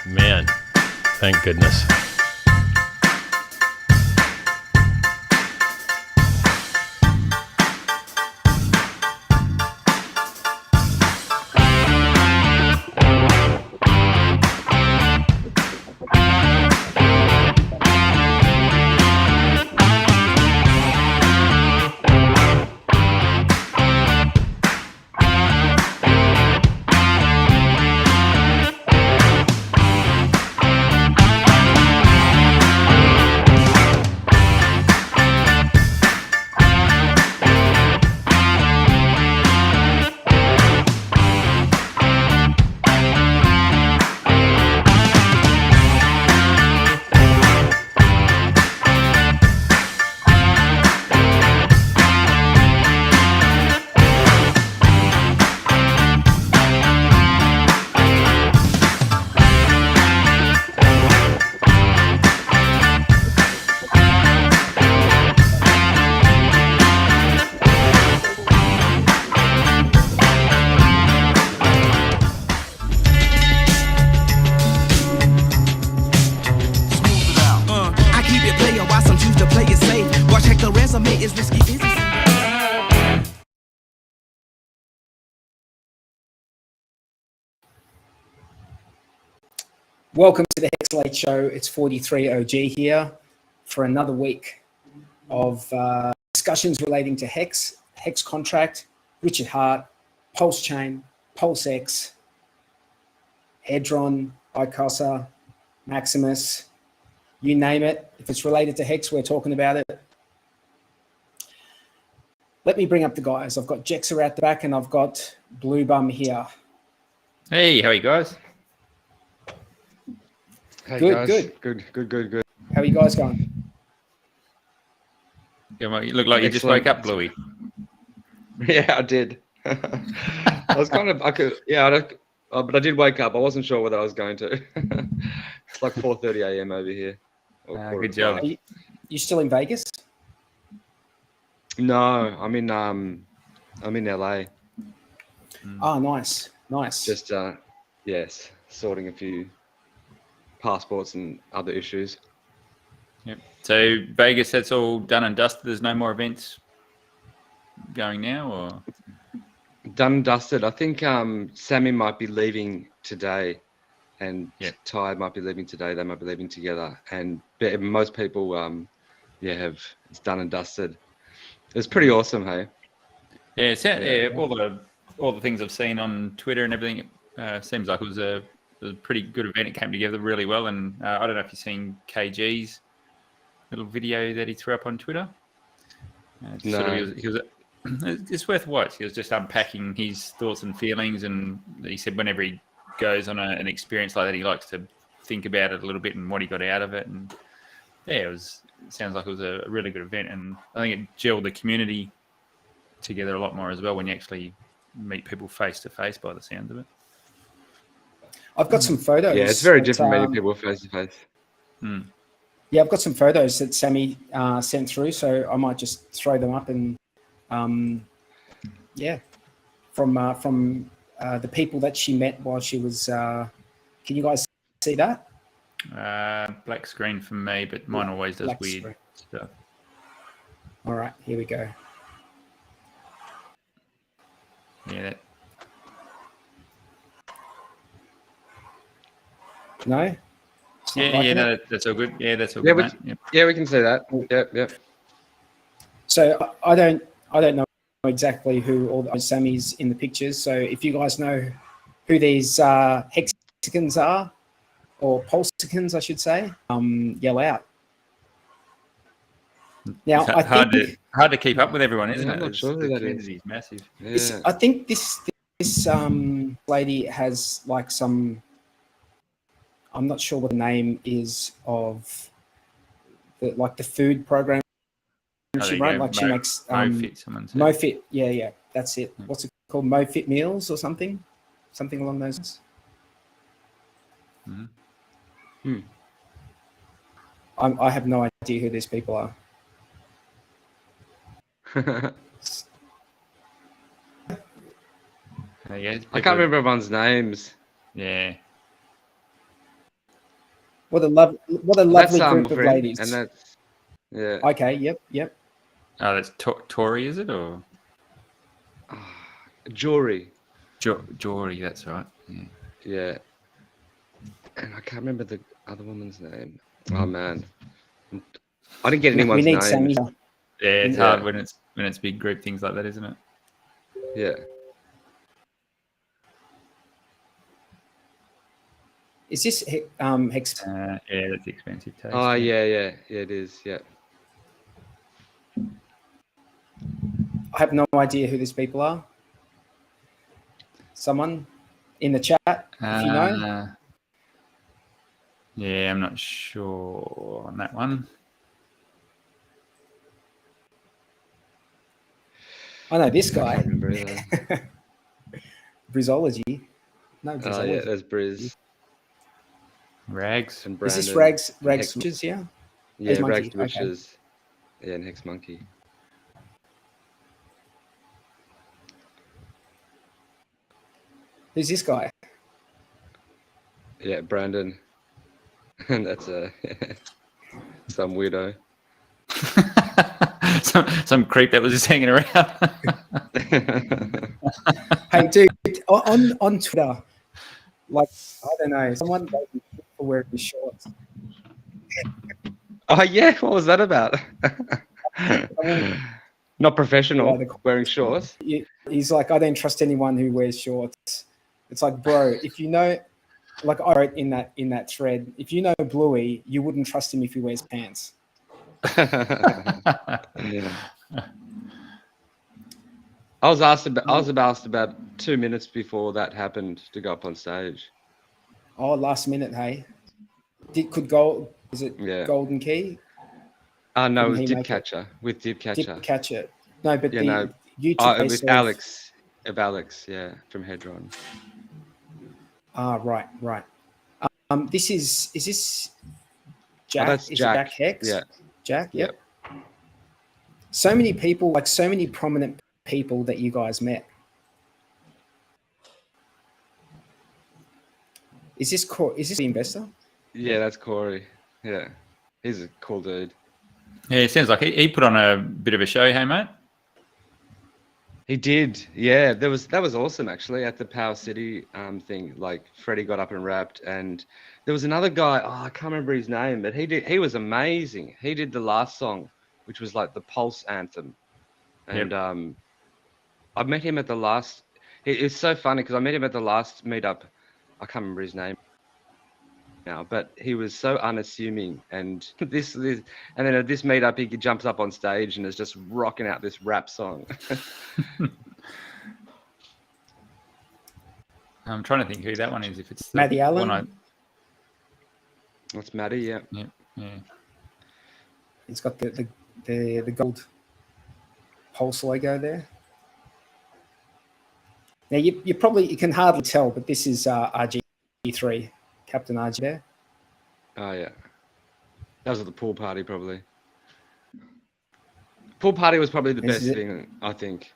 Man, thank goodness. Welcome to the Hex Late Show. It's 43 OG here for another week of discussions relating to Hex, Hex Contract, Richard Hart, Pulse Chain, Pulse X, Hedron, ICOSA, Maximus, you name it. If it's related to Hex, we're talking about it. Let me bring up the guys. I've got Jexer at the back and I've got Blue Bum here. Hey, how are you guys? Hey Good, guys. good. How are you guys going? You look like you just woke up, Bluey. Yeah, I did. I was kind of, but I did wake up. I wasn't sure whether I was going to. It's like 4:30 a.m. over here. Good job. Are you still in Vegas? No, I'm in LA. Oh, nice. Just yes, sorting a few passports and other issues. Yep. So Vegas, that's all done and dusted. There's no more events going now, or Done and dusted. I think Sammy might be leaving today, and Ty might be leaving today. They might be leaving together, and most people, have it's done and dusted. It's pretty awesome, hey. Yeah, all the things I've seen on Twitter and everything. Seems like it was a pretty good event. It came together really well, and I don't know if you've seen KG's little video that he threw up on Twitter. It's worth a watch. He was just unpacking his thoughts and feelings, and he said whenever he goes on an experience like that, he likes to think about it a little bit and what he got out of it. And yeah, it sounds like it was a really good event, and I think it gelled the community together a lot more as well when you actually meet people face to face, by the sound of it. I've got some photos. Yeah, it's very different meeting people face to face. Yeah, I've got some photos that Sammy sent through, so I might just throw them up and from the people that she met while she was. Can you guys see that? Black screen for me, but mine always does weird stuff. All right, here we go. Yeah. No. No, that's all good. Yeah, that's all good. Yeah, we can see that. Yep. So I don't know exactly who all the Sammys in the pictures. So if you guys know who these Hexicans are, or Pulsicans, I should say, yell out. Now, hard to keep up with everyone, isn't it? I'm not sure who that is. It's massive. Yeah. I think this lady has like some. I'm not sure what the name is of the food program she run. Like she makes MoFit. Yeah, that's it. What's it called? MoFit Meals or something along those lines. I have no idea who these people are. Yeah, I can't remember everyone's names. Yeah. What a lovely group of Fred, ladies. and that's Okay. Yep. Oh, that's Tori, is it, or Jory. Jory? That's right. Yeah. Yeah, and I can't remember the other woman's name. Oh man, I didn't get We anyone's need name. Sammy. Yeah, it's Yeah. hard when it's big group things like that, isn't it? Yeah. Is this Hex? Yeah, that's expensive taste. Oh yeah, it is. Yeah. I have no idea who these people are. Someone in the chat, if you know. Yeah, I'm not sure on that one. I know this guy. Remember either. Brizology. No, Oh Brizology. yeah, there's Briz Rags. and Is Brandon. this Rags Hex- Switches, yeah? Yeah, Hex Rags Monkey, okay. Witches. Yeah, and Hex Monkey. Who's this guy? Yeah, Brandon. And that's some weirdo. some creep that was just hanging around. Hey, dude, on Twitter, like, I don't know, someone made me shit for wearing shorts. Oh yeah, what was that about? Not professional. Wearing shorts. He's like, I don't trust anyone who wears shorts. It's like, bro, if you know, like I wrote in that thread, if you know Bluey, you wouldn't trust him if he wears pants. Yeah. I was asked about 2 minutes before that happened to go up on stage. Oh, last minute, hey. Is it Golden Key? No, it was Dip Catcher with Dip Catcher. Dip Catcher. No, but YouTube. With Alex, yeah, from Hedron. Right. Is this Jack? That's is Jack. It Jack Hex? Yeah. Jack. Yep. So many people, like so many prominent people that you guys met. Is this the investor? Yeah, that's Corey. Yeah, he's a cool dude. Yeah, it sounds like he put on a bit of a show, hey mate. He did, yeah. That was awesome actually at the Power City thing. Like Freddie got up and rapped, and there was another guy. Oh, I can't remember his name, but he was amazing. He did the last song, which was like the Pulse anthem, and I met him at the last. It's so funny because I met him at the last meetup. I can't remember his name now, but he was so unassuming. And this, and then at this meetup, he jumps up on stage and is just rocking out this rap song. I'm trying to think who that one is. If it's Maddie Allen. That's Maddie, yeah. Yeah. He's got the gold Pulse logo there. Now you can hardly tell, but this is RG3, Captain RG there. Oh yeah, that was at the pool party probably. Pool party was probably the best thing, I think.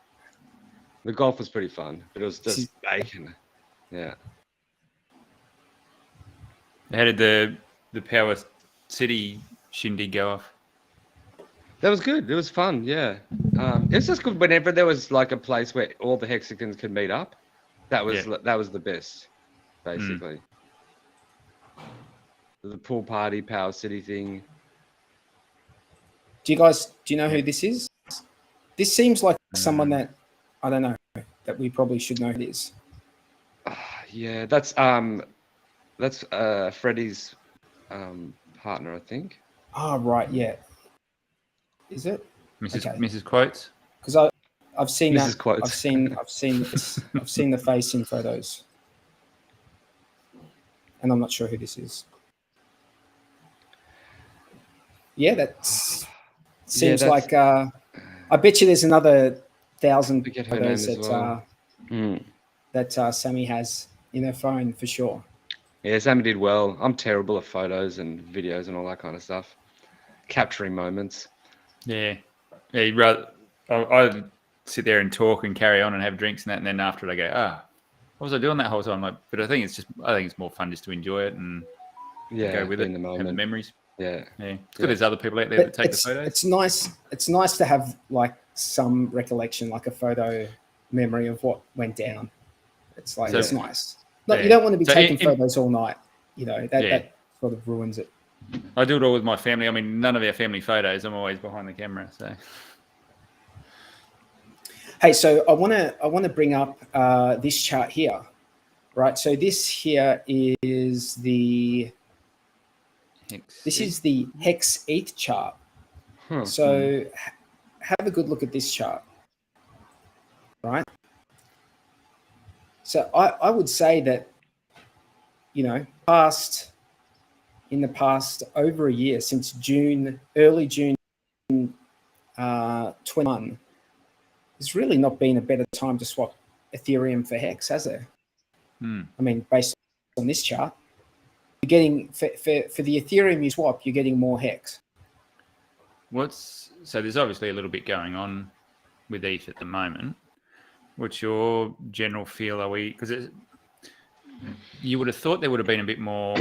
The golf was pretty fun, but it was just bacon. Yeah. How did the Power City shindig go off? That was good. It was fun. Yeah. It's just good whenever there was like a place where all the hexagons could meet up. That was the best, basically. The pool party, Power City thing. Do you know who this is? This seems like someone that I don't know that we probably should know who it is. Yeah, that's Freddie's partner, I think. Oh right, yeah. Is it Mrs. Quotes? Because I've seen Mrs. that. Quotes. I've seen the face in photos, and I'm not sure who this is. Yeah, that seems like. I bet you there's another 1,000 photos that Sammy has in her phone for sure. Yeah, Sammy did well. I'm terrible at photos and videos and all that kind of stuff. Capturing moments. Yeah. I sit there and talk and carry on and have drinks and that, and then after it I go, was I doing that whole time? Like, but I think it's more fun just to enjoy it and go with be it, in the have the moment. memories. Yeah. It's good. There's other people out there that take the photos. It's nice. It's nice to have like some recollection, like a photo memory of what went down. It's like it's nice. You don't want to be taking photos all night. You know that sort of ruins it. I do it all with my family. I mean, none of our family photos. I'm always behind the camera. So, hey, so I want to bring up this chart here, right? So this here is the Hex ETH chart. So have a good look at this chart, right? So I would say that, you know, in the past over a year, since early June 21, there's really not been a better time to swap Ethereum for Hex, has there? I mean, based on this chart, you're getting for the Ethereum you swap, you're getting more Hex. So there's obviously a little bit going on with ETH at the moment. What's your general feel? Because you would have thought there would have been a bit more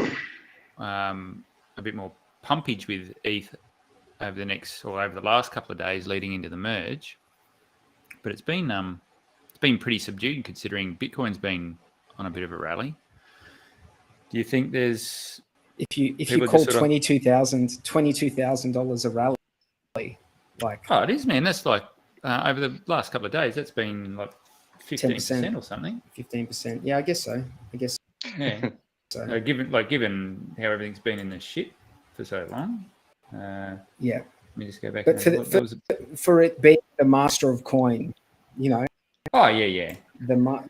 pumpage with ETH over the last couple of days leading into the merge, but it's been pretty subdued considering Bitcoin's been on a bit of a rally. Do you think there's if you call $22,000 a rally, like it is, man. That's like over the last couple of days, that's been like 15% or something. 15%. Yeah, I guess so. Yeah. So given how everything's been in the shit for so long. Yeah. Let me just go back. But for it being the master of coin, you know. Oh yeah. The master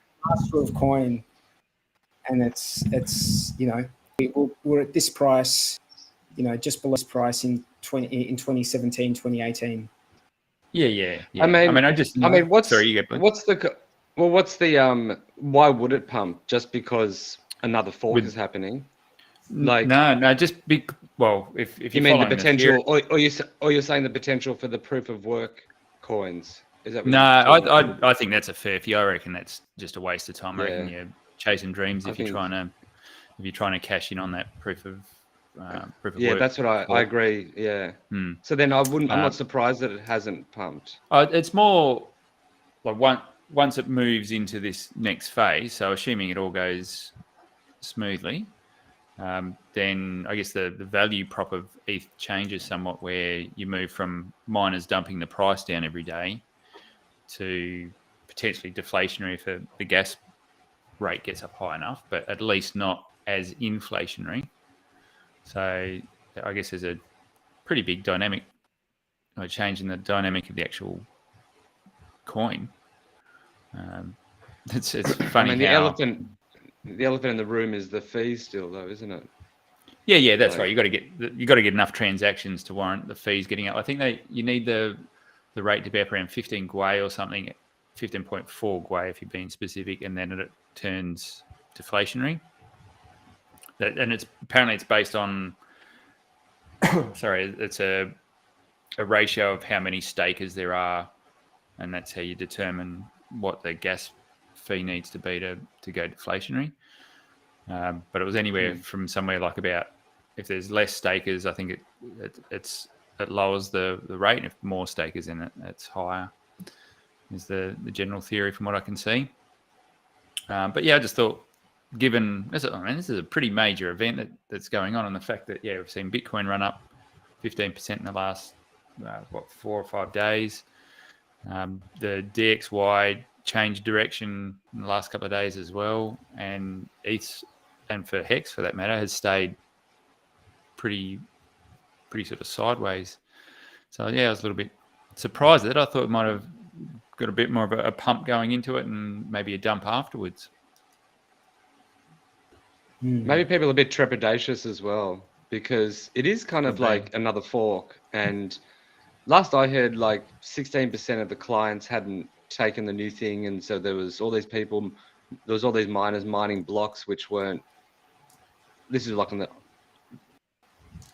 of coin, and it's you know, we're at this price, you know, just below this price in 2017, 2018. Yeah. I mean, what's the why would it pump? Just because another fork is happening? Like no, just if you mean the potential, or you're saying the potential for the proof of work coins? Is that? No, I think that's a fair few. I reckon that's just a waste of time. I reckon you're chasing dreams if you're trying to cash in on that proof of work. Yeah, that's what I agree. Yeah. So then I'm not surprised that it hasn't pumped. It's more like once it moves into this next phase. So assuming it all goes smoothly, then I guess the value prop of ETH changes somewhat, where you move from miners dumping the price down every day to potentially deflationary if the gas rate gets up high enough, but at least not as inflationary. So I guess there's a pretty big dynamic, change in the dynamic of the actual coin. It's funny. I mean, the elephant in the room is the fees still, though, isn't it? Yeah, that's right. You got to get enough transactions to warrant the fees getting up. I think you need the rate to be up around 15 Gwei or something, 15.4 Gwei if you're being specific, and then it turns deflationary. And it's based on it's a ratio of how many stakers there are, and that's how you determine what the gas fee needs to be to go deflationary. But it was anywhere from somewhere like about, if there's less stakers, I think it lowers the rate, and if more stakers in it, it's higher, is the general theory from what I can see. But yeah, I just thought, given this is a pretty major event that's going on, and the fact that we've seen Bitcoin run up 15% in the last 4 or 5 days. The DXY changed direction in the last couple of days as well, and ETH, and for Hex for that matter, has stayed pretty sort of sideways. So I was a little bit surprised at it. I thought it might have got a bit more of a pump going into it and maybe a dump afterwards. Maybe people are a bit trepidatious as well, because it is kind of like another fork. And last I heard, like 16% of the clients hadn't taken the new thing, and so there was all these miners mining blocks which weren't. This is like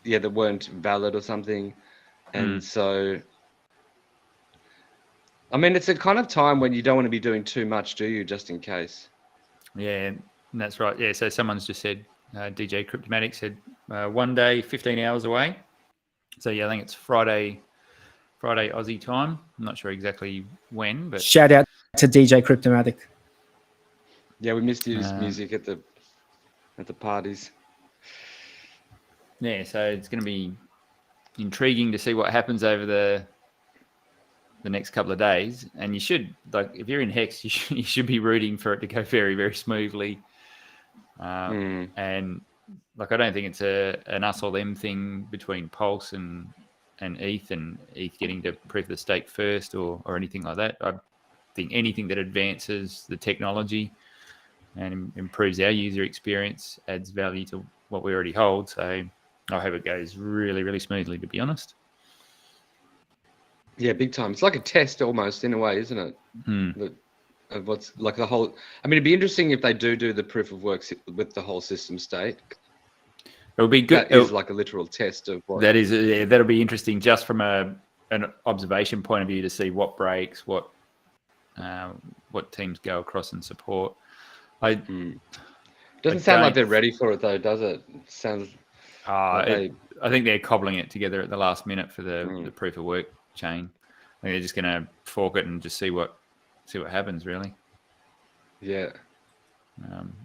that weren't valid or something, and so. I mean, it's a kind of time when you don't want to be doing too much, do you? Just in case. Yeah, that's right. Yeah, so someone's just said, DJ Cryptomatic said, 1 day, 15 hours away. So yeah, I think it's Friday Aussie time. I'm not sure exactly when, but Shout out to DJ Cryptomatic. Yeah, we missed his music at the parties. yeah, so it's going to be intriguing to see what happens over the next couple of days. And you should, like, if you're in Hex, you should be rooting for it to go very, very smoothly. And like, I don't think it's an us or them thing between Pulse and ETH, and ETH getting to proof of the stake first or anything like that. I think anything that advances the technology and improves our user experience adds value to what we already hold. So I hope it goes really, really smoothly, to be honest. Yeah, big time. It's like a test almost in a way, isn't it? Of what's like the whole. I mean, it'd be interesting if they do the proof of work with the whole system state. It would be good. That is like a literal test of what. That is, that'll be interesting just from an observation point of view to see what breaks, what teams go across and support. Doesn't sound like they're ready for it though, does it? It sounds. I think they're cobbling it together at the last minute for the proof of work chain. I think they're just going to fork it and just see what happens, really. Yeah.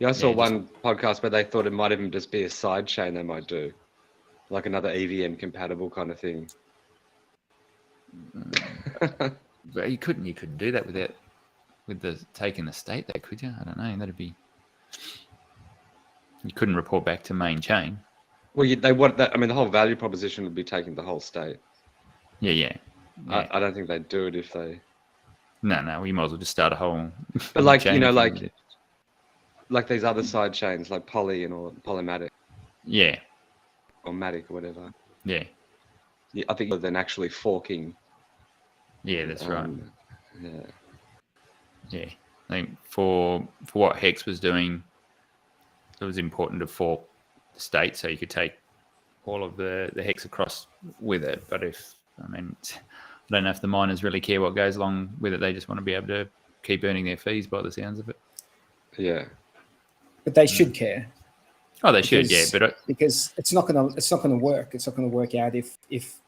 I saw one podcast where they thought it might even just be a side chain they might do, like another EVM compatible kind of thing. But you couldn't do that with the taking the state, though, could you? I don't know. That'd be. You couldn't report back to main chain. Well, they want that. I mean, the whole value proposition would be taking the whole state. Yeah. I don't think they'd do it if they. No. We might as well just start a whole. But like like these other side chains like Poly and or Polymatic. Yeah. Or Matic or whatever. Yeah. Yeah, I think than actually forking. Yeah, that's right. Yeah. I think for what Hex was doing, it was important to fork the state so you could take all of the Hex across with it. But I don't know if the miners really care what goes along with it. They just want to be able to keep earning their fees by the sounds of it. Yeah. But they should care. Oh, they should, yeah. But because it's not gonna work. It's not gonna work out if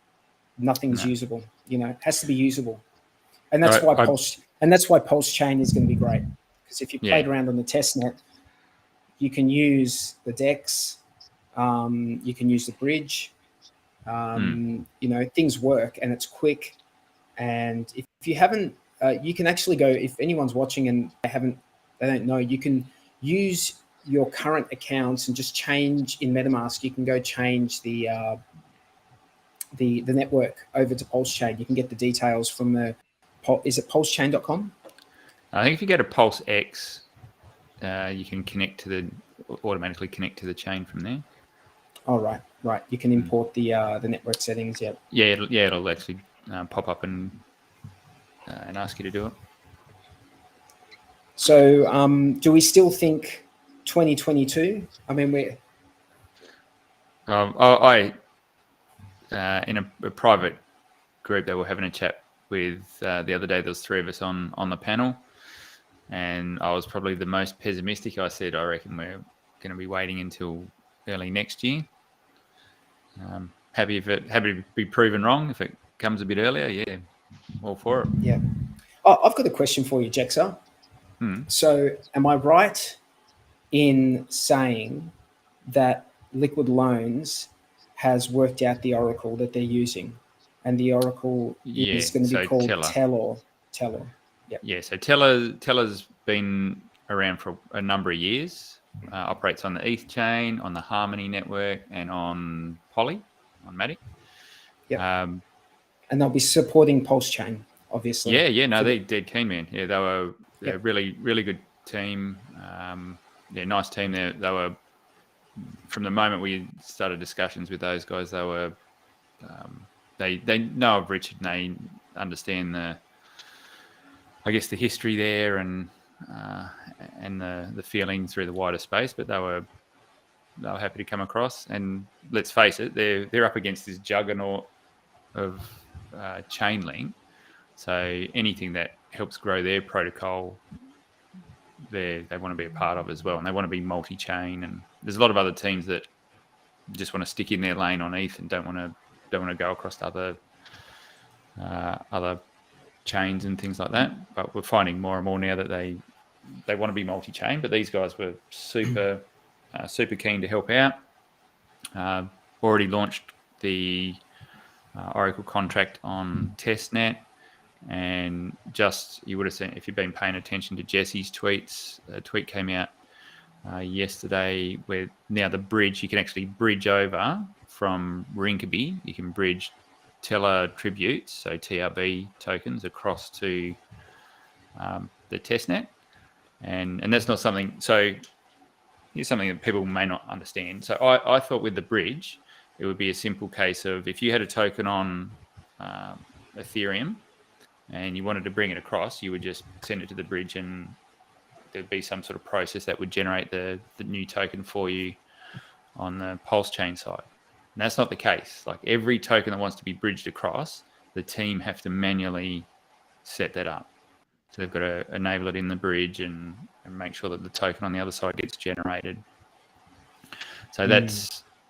nothing's usable. It has to be usable, and that's why Pulse Chain is going to be great. Because if you played around on the testnet, you can use the DEX, you can use the bridge. Things work and it's quick. And if you haven't, you can actually go. If anyone's watching and they don't know, you can use your current accounts and just change in MetaMask. You can go change the network over to Pulse Chain. You can get the details from is it pulsechain.com? I think if you go to Pulse X, you can automatically connect to the chain from there. Oh, right. You can import the network settings. Yeah. Yeah, it'll actually pop up and ask you to do it. So, do we still think 2022? I mean, we're. In a private group that we're having a chat with the other day, there was 3 of us on the panel, and I was probably the most pessimistic. I said, I reckon we're going to be waiting until early next year. Happy to be proven wrong. If it comes a bit earlier, yeah, all for it. Yeah. Oh, I've got a question for you, Jexa. So, am I right in saying that Liquid Loans has worked out the oracle that they're using, and the oracle is going to be called Teller? Yep. Yeah. So Teller's been around for a number of years. Operates on the ETH chain, on the Harmony network, and on Poly, on Matic. Yeah. And they'll be supporting Pulse Chain, obviously. Yeah. No, they're dead keen, man. Yeah, they're a really, really good team. Nice team. They were, from the moment we started discussions with those guys, they were, they know of Richard and they understand the history there and the feeling through the wider space. But they were happy to come across. And let's face it, they're up against this juggernaut of Chainlink. So anything that helps grow their protocol, they want to be a part of as well, and they want to be multi-chain. And there's a lot of other teams that just want to stick in their lane on ETH and don't want to go across to other chains and things like that. But we're finding more and more now that they want to be multi-chain. But these guys were super keen to help out. Already launched the Oracle contract on testnet. And you would have seen, if you've been paying attention to Jesse's tweets, a tweet came out yesterday where now the bridge, you can actually bridge over from Rinkeby. You can bridge Teller tributes, so TRB tokens, across to the testnet. And that's not something, so here's something that people may not understand. So I thought with the bridge, it would be a simple case of if you had a token on Ethereum, and you wanted to bring it across, you would just send it to the bridge and there'd be some sort of process that would generate the new token for you on the Pulse chain side. And that's not the case. Like every token that wants to be bridged across, the team have to manually set that up. So they've got to enable it in the bridge and make sure that the token on the other side gets generated. So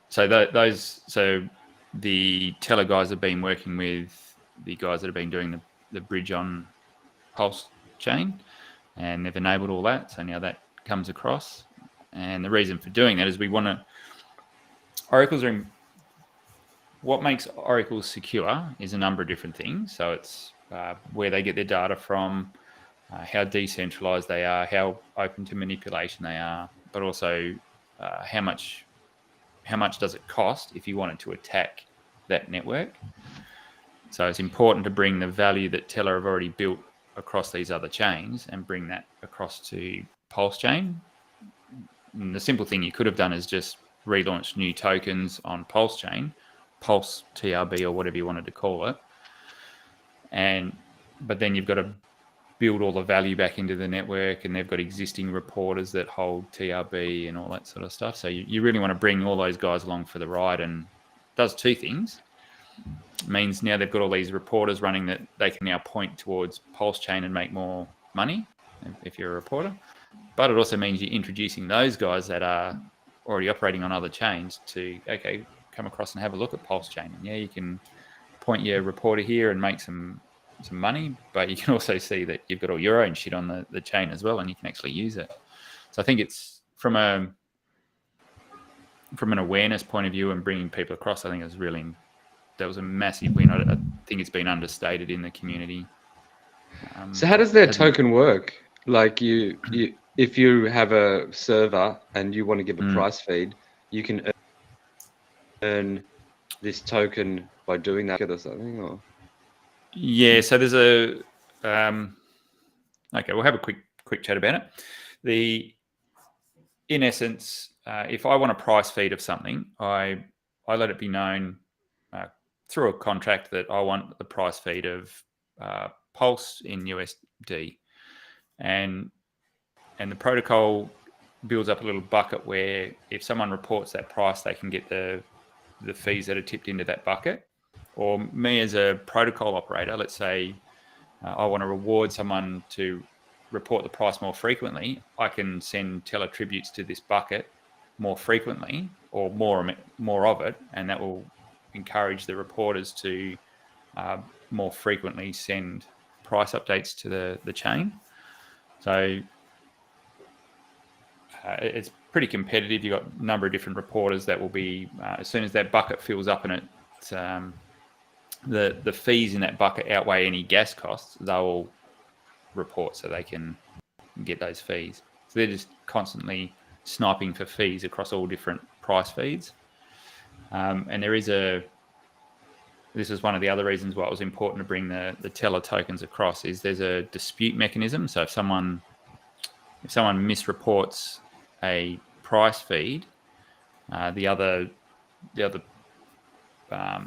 so the Teller guys have been working with the guys that have been doing the bridge on Pulse chain, and they've enabled all that. So now that comes across. And the reason for doing that is we want to, what makes Oracles secure is a number of different things. So it's where they get their data from, how decentralized they are, how open to manipulation they are, but also how much does it cost if you wanted to attack that network. So it's important to bring the value that Teller have already built across these other chains and bring that across to Pulse chain. And the simple thing you could have done is just relaunch new tokens on Pulse chain, Pulse TRB or whatever you wanted to call it. But then you've got to build all the value back into the network, and they've got existing reporters that hold TRB and all that sort of stuff. So you really want to bring all those guys along for the ride, and it does two things. It means now they've got all these reporters running that they can now point towards Pulse chain and make more money if you're a reporter. But it also means you're introducing those guys that are already operating on other chains to, okay, come across and have a look at Pulse chain. And yeah, you can point your reporter here and make some money, but you can also see that you've got all your own shit on the chain as well, and you can actually use it. So I think it's from an awareness point of view and bringing people across, I think that was a massive win. I think it's been understated in the community. So how does their token work? Like if you have a server and you want to give a price feed, you can earn this token by doing that or something, or? Yeah, so there's okay, we'll have a quick chat about it. In essence, if I want a price feed of something, I let it be known through a contract that I want the price feed of Pulse in USD, and the protocol builds up a little bucket where if someone reports that price, they can get the fees that are tipped into that bucket. Or me as a protocol operator, let's say I want to reward someone to report the price more frequently, I can send Teller tributes to this bucket more frequently or more of it, and that will encourage the reporters to more frequently send price updates to the chain. So it's pretty competitive. You've got a number of different reporters that will be, as soon as that bucket fills up and the fees in that bucket outweigh any gas costs, they'll report so they can get those fees. So they're just constantly sniping for fees across all different price feeds. And this is one of the other reasons why it was important to bring the Teller tokens across, is there's a dispute mechanism. So if someone misreports a price feed, the other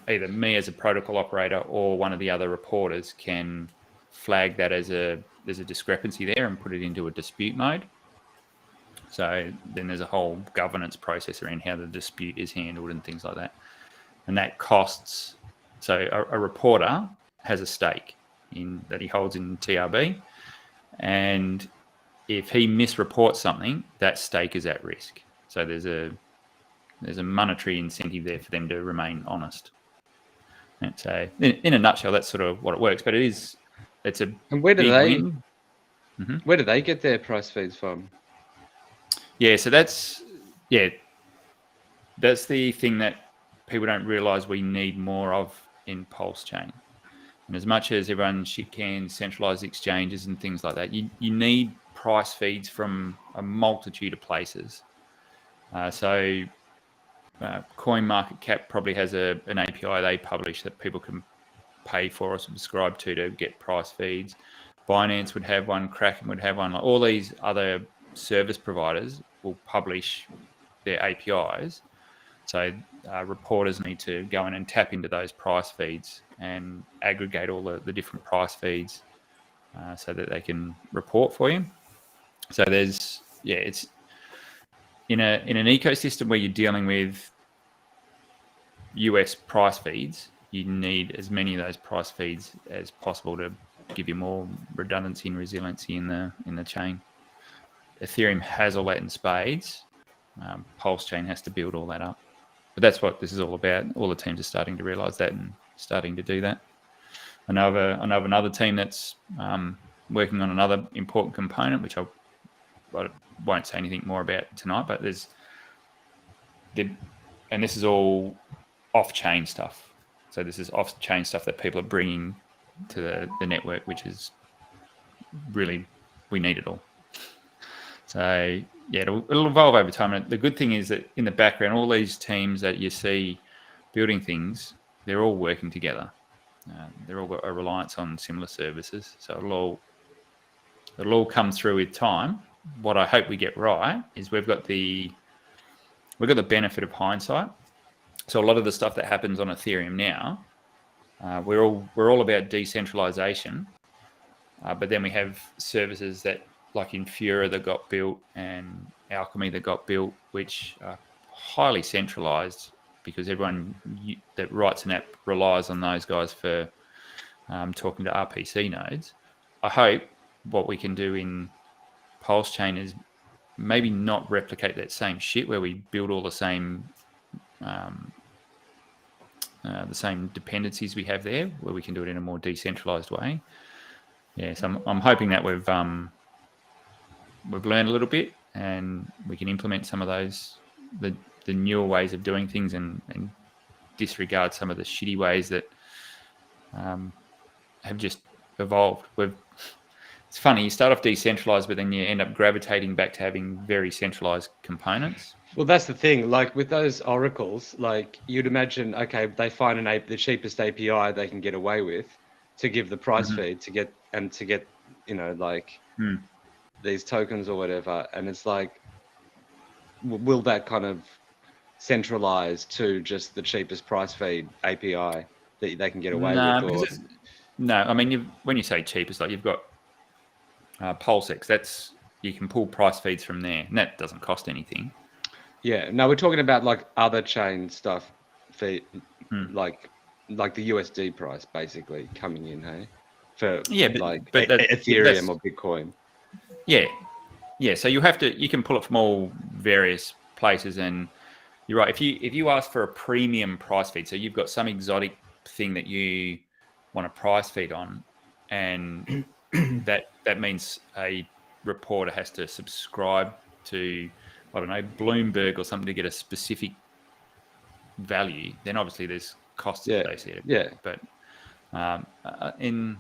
either me as a protocol operator or one of the other reporters can flag that there's a discrepancy there and put it into a dispute mode. So then there's a whole governance process around how the dispute is handled and things like that. And that costs, so a reporter has a stake that he holds in TRB, and if he misreports something, that stake is at risk. So there's a monetary incentive there for them to remain honest. And so, in a nutshell, that's sort of what it works. But it's a And where do big they win. Mm-hmm. where do they get their price feeds from? Yeah, so that's the thing that people don't realize we need more of in Pulse Chain. And as much as everyone shit cans centralized exchanges and things like that, you need price feeds from a multitude of places. CoinMarketCap probably has an API they publish that people can pay for or subscribe to get price feeds. Binance would have one, Kraken would have one. Like all these other service providers will publish their APIs. So reporters need to go in and tap into those price feeds and aggregate all the different price feeds so that they can report for you. So it's in an ecosystem where you're dealing with US price feeds, you need as many of those price feeds as possible to give you more redundancy and resiliency in the chain. Ethereum has all that in spades. Pulse Chain has to build all that up. But that's what this is all about. All the teams are starting to realize that and starting to do that. I know of another team that's working on another important component, which I won't say anything more about tonight, but and this is all off-chain stuff. So this is off-chain stuff that people are bringing to the network, which is really, we need it all. So yeah, it'll evolve over time. And the good thing is that in the background, all these teams that you see building things, they're all working together. They're all got a reliance on similar services. So it'll all come through with time. What I hope we get right is we've got the benefit of hindsight. So a lot of the stuff that happens on Ethereum now, we're all about decentralization, but then we have services that like Infura that got built and Alchemy that got built, which are highly centralized because everyone that writes an app relies on those guys for talking to RPC nodes. I hope what we can do in Pulse Chain is maybe not replicate that same shit where we build all the same dependencies we have there, where we can do it in a more decentralized way. Yeah, so I'm hoping that we've learned a little bit and we can implement some of those the newer ways of doing things and disregard some of the shitty ways that have just evolved. It's funny, you start off decentralized, but then you end up gravitating back to having very centralized components. Well, that's the thing. Like with those oracles, like you'd imagine, okay, they find the cheapest API they can get away with to give the price feed to get these tokens or whatever. And it's like, will that kind of centralize to just the cheapest price feed API that they can get away with? No, I mean, when you say cheapest, like you've got PulseX, you can pull price feeds from there, and that doesn't cost anything. Yeah, no, we're talking about like other chain stuff, like the USD price basically coming in, hey, but Ethereum or Bitcoin. Yeah. So you can pull it from all various places, and you're right. If you ask for a premium price feed, so you've got some exotic thing that you want a price feed on, and that means a reporter has to subscribe to, I don't know, Bloomberg or something to get a specific value, then obviously there's costs associated. Yeah. But in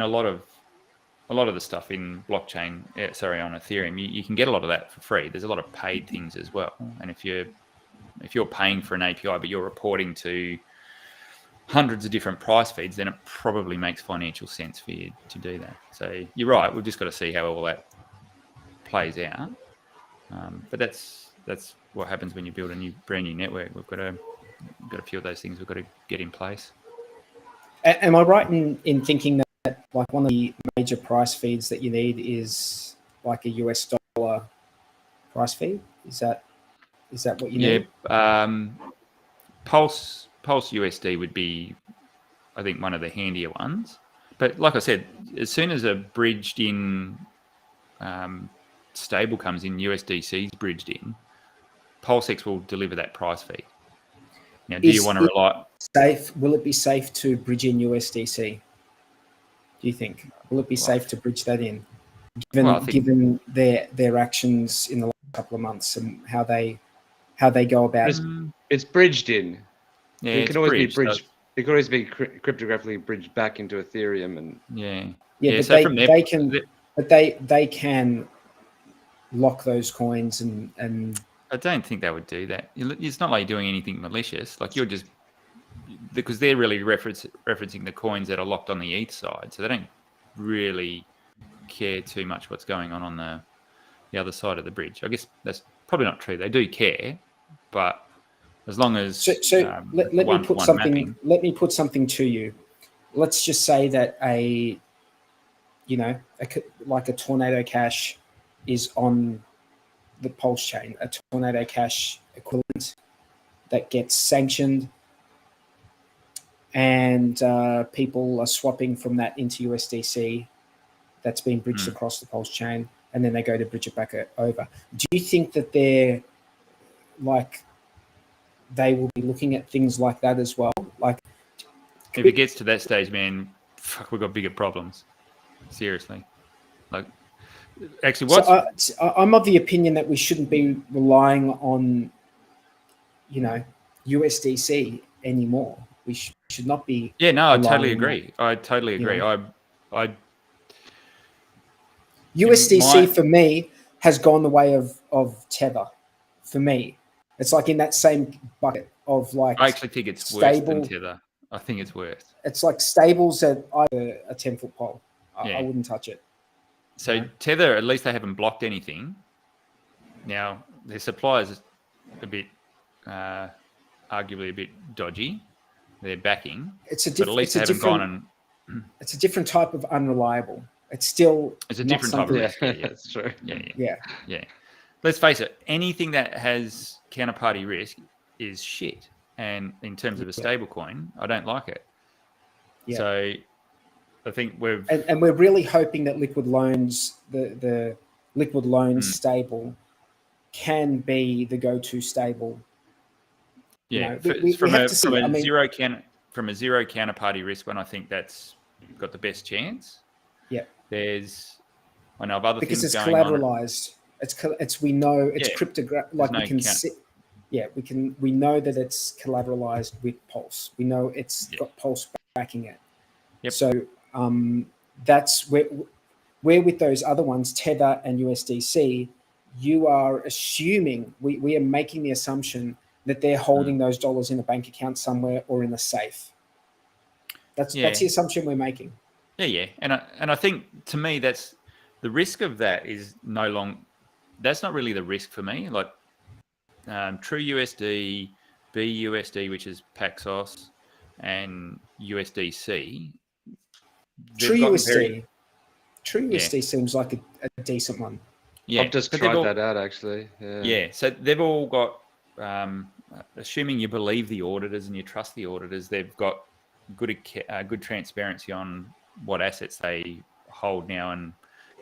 a lot of the stuff in blockchain, on Ethereum, you can get a lot of that for free. There's a lot of paid things as well. And if you're paying for an API but you're reporting to hundreds of different price feeds, then it probably makes financial sense for you to do that. So you're right. We've just got to see how all that plays out. But that's what happens when you build a brand new network. We've got a few of those things we've got to get in place. Am I right in thinking that like one of the major price feeds that you need is like a US dollar price feed? Is that what you need? Yeah. Pulse USD would be, I think, one of the handier ones. But like I said, as soon as a bridged in stable comes in, USDC's bridged in, PulseX will deliver that price feed. Now, do you want to rely? Safe? Will it be safe to bridge in USDC? Do you think? Will it be safe to bridge that in, given their actions in the last couple of months and how they go about it? It's bridged in. Yeah, it can always be bridged. So it can always be cryptographically bridged back into Ethereum, and but so they can lock those coins and. I don't think they would do that. It's not like you're doing anything malicious. Like you're just because they're really referencing the coins that are locked on the ETH side, so they don't really care too much what's going on the other side of the bridge. I guess that's probably not true. They do care, but as long as let me put something. Let me put something to you. Let's just say that a Tornado Cash is on the Pulse chain, a Tornado Cash equivalent that gets sanctioned, and people are swapping from that into USDC that's been bridged across the Pulse chain, and then they go to bridge it back over. Do you think that they will be looking at things like that as well? Like, if it gets to that stage, man, fuck, we've got bigger problems. Seriously. Like, actually, I'm of the opinion that we shouldn't be relying on, USDC anymore. We should not be. Yeah, no, I totally agree. I totally agree. USDC for me has gone the way of Tether. For me, it's like in that same bucket of like. I actually think it's worse than Tether. I think it's worse. It's like stables at either a 10-foot pole. I wouldn't touch it. So Tether, at least they haven't blocked anything. Now their supply is a bit, arguably a bit dodgy. Their backing, but at least they haven't gone and. It's a different type of unreliable. It's still. It's a different type of risk. Yeah, that's true. Yeah. Let's face it. Anything that has counterparty risk is shit. And in terms of a stable coin, I don't like it. Yeah. So I think we're really hoping that liquid loans, the liquid loans stable, can be the go-to stable. Yeah, from a zero counterparty risk one, I think that's got the best chance. Yeah, I know of other because things it's going collateralized. We know it's cryptographic. Like we can we know that it's collateralized with Pulse. We know it's got Pulse backing it. Yep. So that's where with those other ones, Tether and USDC, you are assuming we are making the assumption that they're holding those dollars in a bank account somewhere or in a safe. That's the assumption we're making. Yeah. And I think to me that's the risk of that is that's not really the risk for me. Like True USD, BUSD, which is Paxos, and USDC. True USD seems like a decent one. Yeah, I've just tried that out actually. Yeah, so they've all got, assuming you believe the auditors and you trust the auditors, they've got good transparency on what assets they hold now and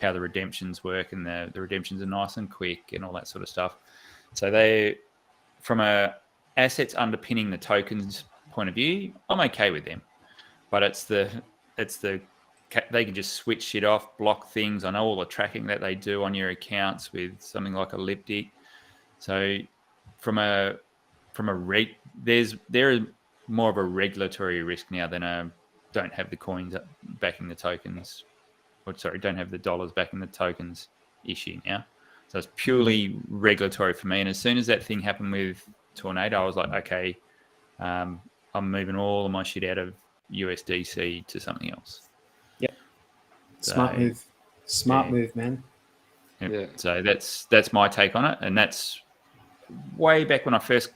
how the redemptions work, and the redemptions are nice and quick and all that sort of stuff. So they, from a assets underpinning the tokens point of view, I'm okay with them. But it's the they can just switch shit off, block things. I know all the tracking that they do on your accounts with something like Elliptic. So there is more of a regulatory risk now than don't have the coins backing the tokens, don't have the dollars backing the tokens issue now. So it's purely regulatory for me. And as soon as that thing happened with Tornado, I was like, okay, I'm moving all of my shit out of USDC to something else. Yep. Smart move. Smart move, man. Yep. Yeah. So that's my take on it. And that's way back when I first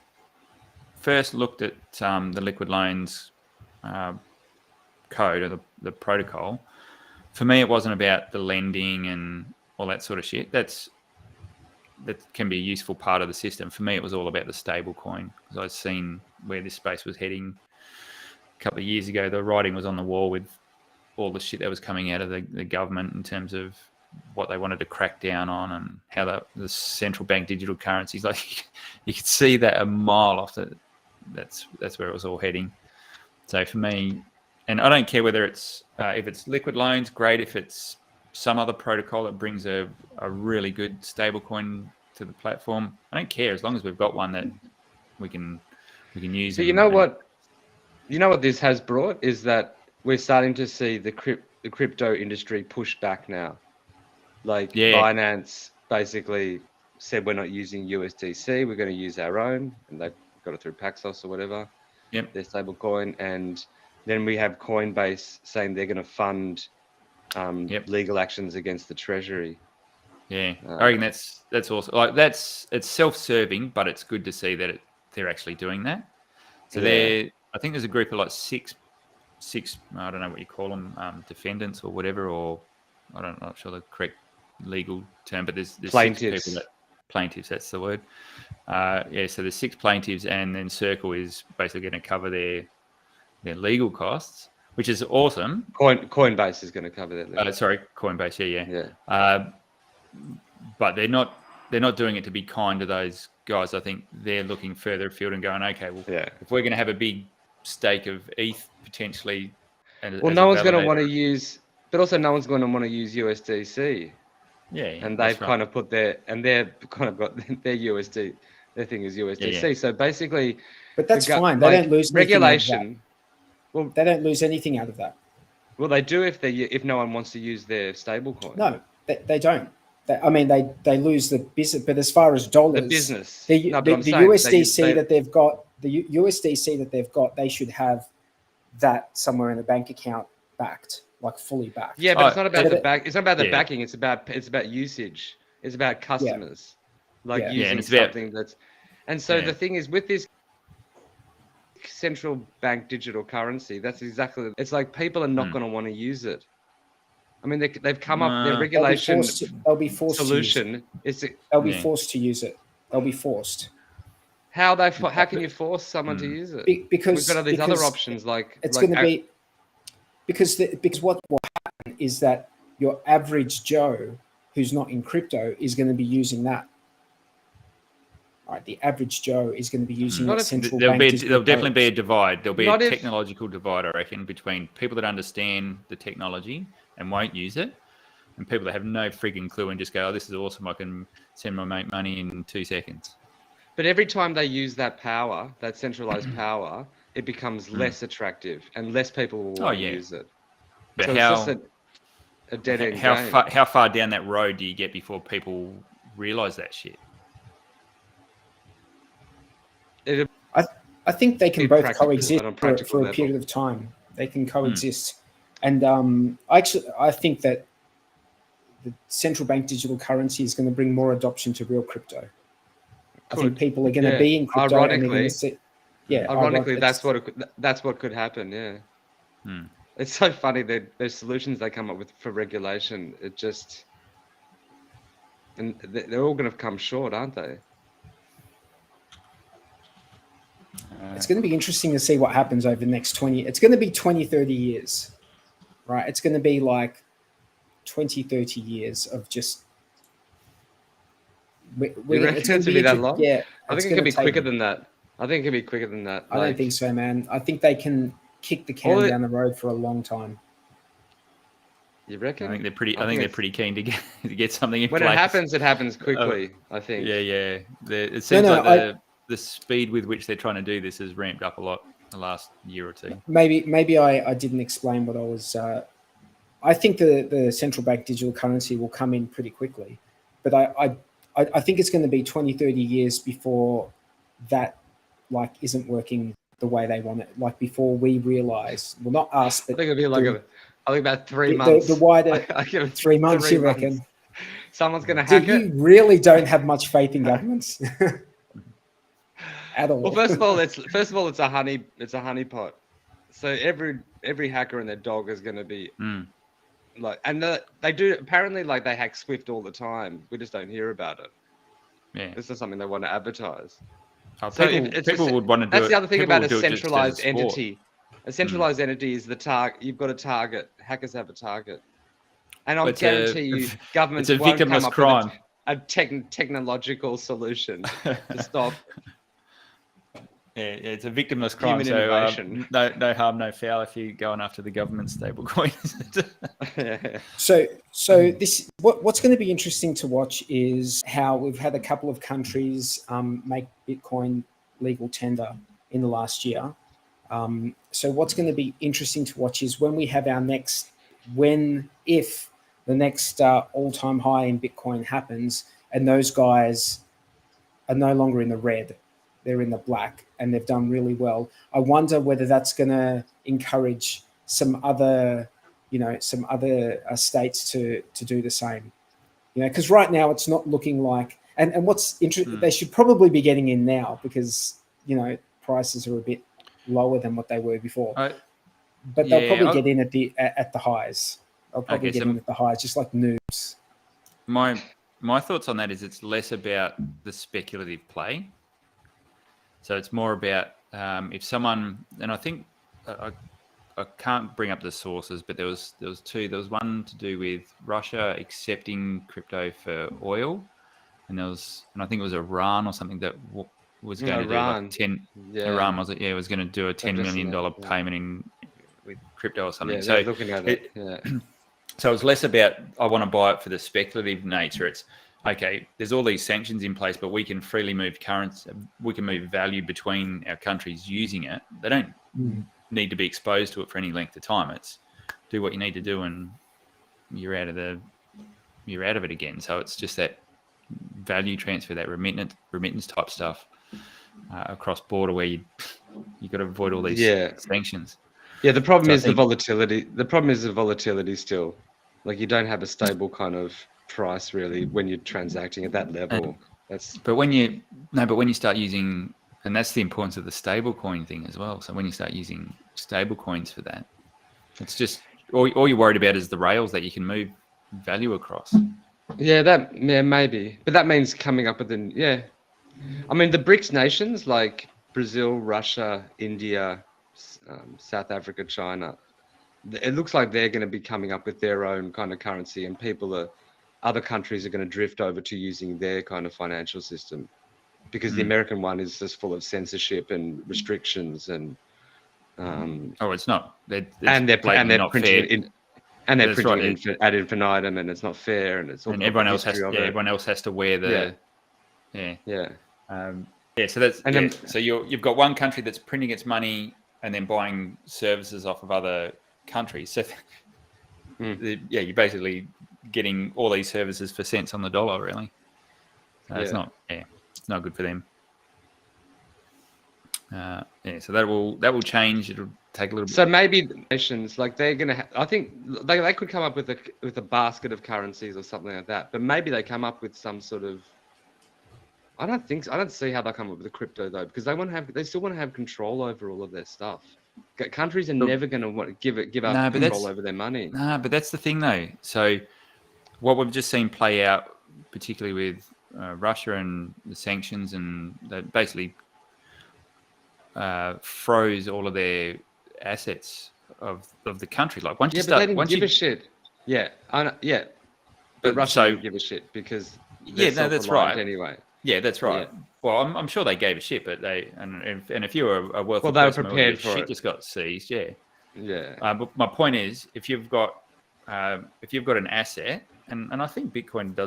looked at the liquid loans code or the protocol. For me, it wasn't about the lending and all that sort of shit. That can be a useful part of the system. For me, it was all about the stable coin, because I'd seen where this space was heading a couple of years ago. The writing was on the wall with all the shit that was coming out of the government in terms of what they wanted to crack down on and how the central bank digital currencies, like you could see that a mile off. That's where it was all heading. So for me, and I don't care whether it's if it's liquid loans, great. If it's some other protocol that brings a really good stablecoin to the platform, I don't care as long as we've got one that we can use. So you know what this has brought is that we're starting to see the crypto industry push back now. Like Binance basically said, we're not using USDC, we're going to use our own, and they've got it through Paxos or whatever. Yep. Their stable coin. And then we have Coinbase saying they're going to fund legal actions against the Treasury. Yeah, I reckon that's awesome. Like it's self-serving, but it's good to see that they're actually doing that. So I think there's a group of like six. I don't know what you call them, defendants or whatever, or I'm not sure the correct legal term, but there's plaintiffs. 6 people plaintiffs. That's the word. So there's 6 plaintiffs, and then Circle is basically going to cover their legal costs, which is awesome. Coinbase is going to cover that. Coinbase. Yeah. But they're not doing it to be kind to those guys. I think they're looking further afield and going, okay, well, if we're going to have a big stake of ETH potentially, no one's going to want to use, but also no one's going to want to use USDC. Yeah, and they've kind of put they've kind of got their USD. Their thing is USDC. Yeah. So basically, but that's fine. They don't lose regulation. Well, they don't lose anything out of that. Well, they do if no one wants to use their stablecoin. No, they don't. They lose the business. But as far as dollars, the business, the USDC that they've got, the USDC that they've got, they should have that somewhere in a bank account backed, like fully backed. Yeah, but it's not about the back. It's not about the backing. It's about usage. It's about customers, using something that's. And so the thing is, with this central bank digital currency, that's exactly. It's like people are not going to want to use it. I mean, they've come up their regulation they'll be forced solution. They'll be forced to use it. They'll be forced. How can you force someone to use it? Because we've got these other options it's going to be because what will happen is that your average Joe who's not in crypto is going to be using that. Right, the average Joe is going to be using that central bank. There'll definitely be a divide. There'll be a technological divide, I reckon, between people that understand the technology and won't use it, and people that have no freaking clue and just go, "Oh, this is awesome! I can send my mate money in 2 seconds." But every time they use that power, that centralized power, it becomes less attractive, and less people will want to use it. But so how? It's just a dead end game. How far down that road do you get before people realize that shit? I think they can both coexist for a period of time. They can coexist. And I think that the central bank digital currency is going to bring more adoption to real crypto. I think people are going to be in crypto. Ironically, that's what could happen. Yeah. It's so funny that there's solutions they come up with for regulation. And they're all going to come short, aren't they? It's going to be interesting to see what happens over the next 20. It's going to be 20, 30 years, right? It's going to be like 20, 30 years of just. It's going to be that long? Yeah. I think it could be quicker than that. I don't think so, man. I think they can kick the can down the road for a long time. You reckon? I think they're pretty keen to get something in place. When it happens quickly. I think. Yeah. It seems like the speed with which they're trying to do this has ramped up a lot the last year or two. Maybe I didn't explain what I was. I think the central bank digital currency will come in pretty quickly, but I think it's going to be 20, 30 years before that isn't working the way they want it. Like before we realize, well, not us, but I think it'll be I think about 3 months. The wider 3 months, you reckon? Someone's going to hack it. You really don't have much faith in governments. At all. Well, first of all, it's a honeypot. So every hacker and their dog is going to be they do apparently they hack Swift all the time. We just don't hear about it. Yeah, this is something they want to advertise. People would want to do it. That's the other thing about a centralized entity. A centralized entity is the target. You've got a target. Hackers have a target, And I'll guarantee you, governments it's a won't come victimless up crime. with a technological solution to stop. Yeah, it's a victimless crime. Human So innovation. no harm, no foul if you're going after the government stable coins. So this what's going to be interesting to watch is how we've had a couple of countries make Bitcoin legal tender in the last year. So what's going to be interesting to watch is when we have our next, if the next all-time high in Bitcoin happens, and those guys are no longer in the red, they're in the black, and they've done really well. I wonder whether that's going to encourage some other states to do the same. Because right now it's not looking like. And what's interesting, they should probably be getting in now because prices are a bit lower than what they were before. But they'll probably get in at the highs. They'll probably get in at the highs, just like noobs. My thoughts on that is it's less about the speculative play. So it's more about if someone, and I think I can't bring up the sources, but there was two. There was one to do with Russia accepting crypto for oil, and I think it was Iran or something that was going to do like 10. Yeah. Iran was it? Yeah, was going to do a $10 million payment with crypto or something. Yeah, so looking at it. Yeah. So it's less about I want to buy it for the speculative nature. It's okay, there's all these sanctions in place, but we can freely move currency. We can move value between our countries using it. They don't need to be exposed to it for any length of time. It's do what you need to do, and you're out of it again. So it's just that value transfer, that remittance type stuff across border, where you got to avoid all these sanctions. Yeah, the problem is the volatility. The problem is the volatility still. Like you don't have a stable kind of price really when you're transacting at that level. But when you start using, and that's the importance of the stable coin thing as well. So when you start using stable coins for that, it's just all you're worried about is the rails that you can move value across. Yeah, maybe. But that means coming up with I mean the BRICS nations like Brazil, Russia, India, South Africa, China, it looks like they're going to be coming up with their own kind of currency, and other countries are going to drift over to using their kind of financial system, because the American one is just full of censorship and restrictions and it's not. They're printing ad infinitum, and it's not fair, and it's all. And everyone else has to wear the. So that's so you've got one country that's printing its money and then buying services off of other countries. So you're basically getting all these services for cents on the dollar, really. It's not good for them. So that will change. It'll take a little bit. So maybe the nations, like they're gonna, I think they could come up with a basket of currencies or something like that. But maybe they come up with some sort of. I don't see how they come up with a crypto though, because they still want to have control over all of their stuff. Countries are never going to want to give up control over their money. But that's the thing though. So what we've just seen play out, particularly with Russia and the sanctions, and that basically froze all of their assets of the country. Like once they didn't give a shit. Yeah, but Russia didn't give a shit because that's right. Anyway. Yeah, that's right. Yeah. Well, I'm sure they gave a shit, but and if you were a wealthy they were person, prepared for shit it. just got seized. Yeah. Yeah. But my point is, if you've got an asset, and I think Bitcoin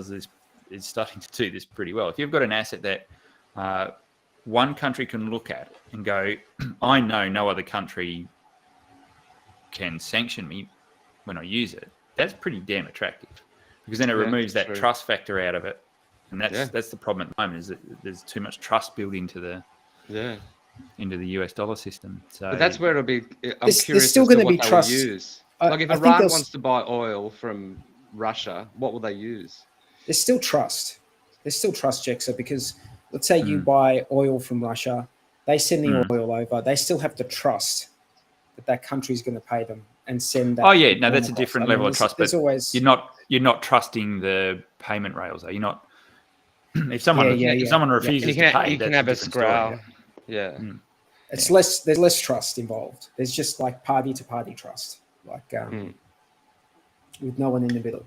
is starting to do this pretty well. If you've got an asset that one country can look at and go, I know no other country can sanction me when I use it. That's pretty damn attractive, because then it removes that trust factor out of it. And that's the problem at the moment, is that there's too much trust built into the US dollar system. So, but that's where it'll be. There's still going to be trust. Use. Like if Iran wants to buy oil from Russia, what will they use? There's still trust. Jexa, because let's say you buy oil from Russia, they send the oil over. They still have to trust that country is going to pay them and send that. Oh yeah, no, that's a different level of trust. But always... you're not trusting the payment rails. Though. You're not. If someone refuses to pay, you can have a scroll. Yeah. It's less. There's less trust involved. There's just like party to party trust. Like with no one in the middle.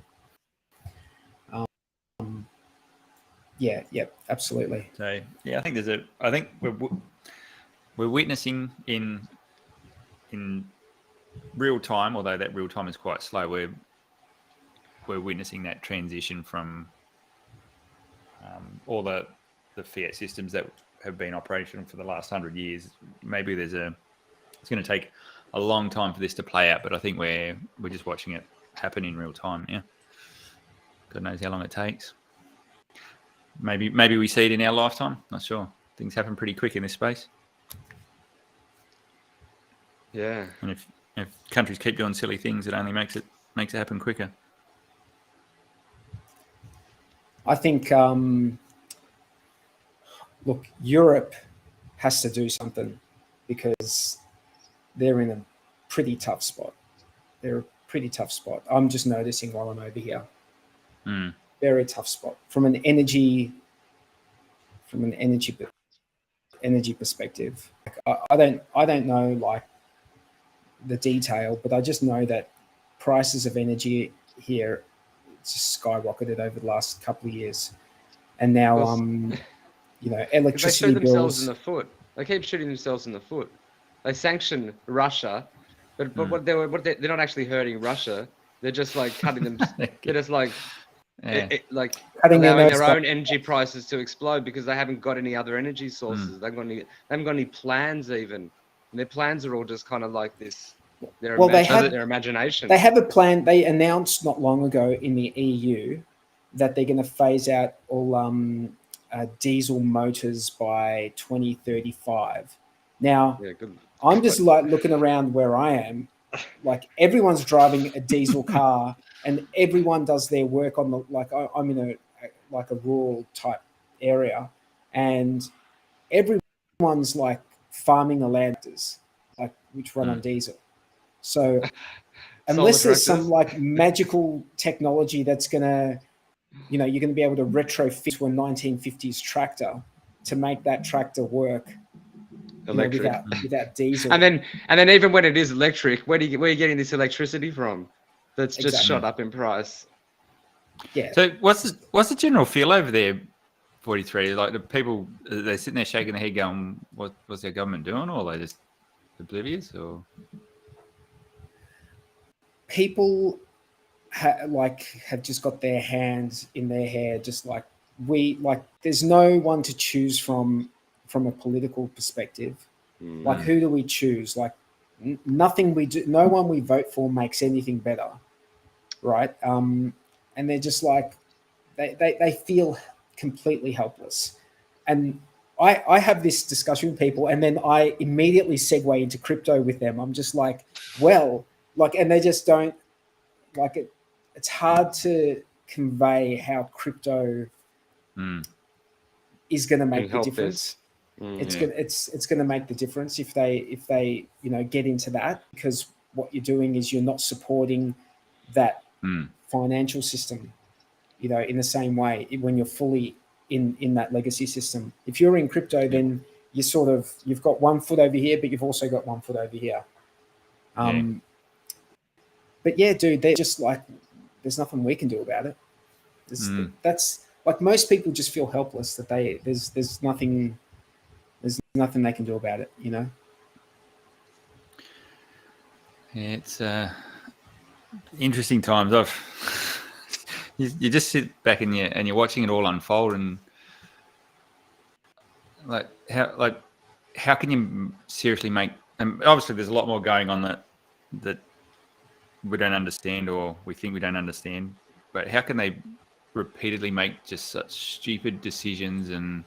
Yeah, absolutely. So yeah, I think we're witnessing in real time, although that real time is quite slow. We're witnessing that transition from all the fiat systems that have been operational for the last 100 years. Maybe it's going to take a long time for this to play out, but I think we're just watching it happen in real time. Yeah, God knows how long it takes. Maybe we see it in our lifetime. Not sure. Things happen pretty quick in this space. Yeah. And if countries keep doing silly things, it only makes it happen quicker. I think, look, Europe has to do something because they're in a pretty tough spot. They're a pretty tough spot. I'm just noticing while I'm over here. Very tough spot from an energy perspective. I don't know like the detail, but I just know that prices of energy here just skyrocketed over the last couple of years, and now electricity they shoot themselves bills. in the foot. They keep shooting themselves in the foot. They sanction Russia, but they're not actually hurting Russia. They're just like cutting them. They're just like Cutting allowing their own energy prices to explode because they haven't got any other energy sources. They haven't got any plans even. And their plans are all just kind of like this. Their imagination. They have a plan. They announced not long ago in the EU that they're going to phase out all diesel motors by 2035. Now, I'm just like looking around where I am, like everyone's driving a diesel car, and everyone does their work on the I'm in a rural type area, and everyone's like farming the land which run on diesel. So unless there's some like magical technology that's gonna, you're going to be able to retrofit to a 1950s tractor to make that tractor work electric without diesel. And then even when it is electric, where are you getting this electricity from? That's just shot up in price. Yeah. So what's the general feel over there, 43? Like the people, they're sitting there shaking their head, going, "What's their government doing?" Or are they just oblivious? Or people have just got their hands in their hair, just like there's no one to choose from a political perspective. Like, who do we choose? Like, nothing we do, no one we vote for makes anything better, right? And they're just like, they feel completely helpless. And I have this discussion with people, and then I immediately segue into crypto with them. I'm just like, and they just don't like it. It's hard to convey how crypto is going to make the difference. It's going to make the difference if they get into that, because what you're doing is you're not supporting that financial system, in the same way when you're fully in that legacy system. If you're in crypto, then you've got 1 foot over here, but you've also got 1 foot over here. But yeah, dude, they're just like, there's nothing we can do about it. That's like, most people just feel helpless that there's nothing they can do about it, Yeah, it's interesting times. You just sit back and you're watching it all unfold, and how can you seriously make? And obviously, there's a lot more going on that we don't understand, or we think we don't understand. But how can they repeatedly make just such stupid decisions and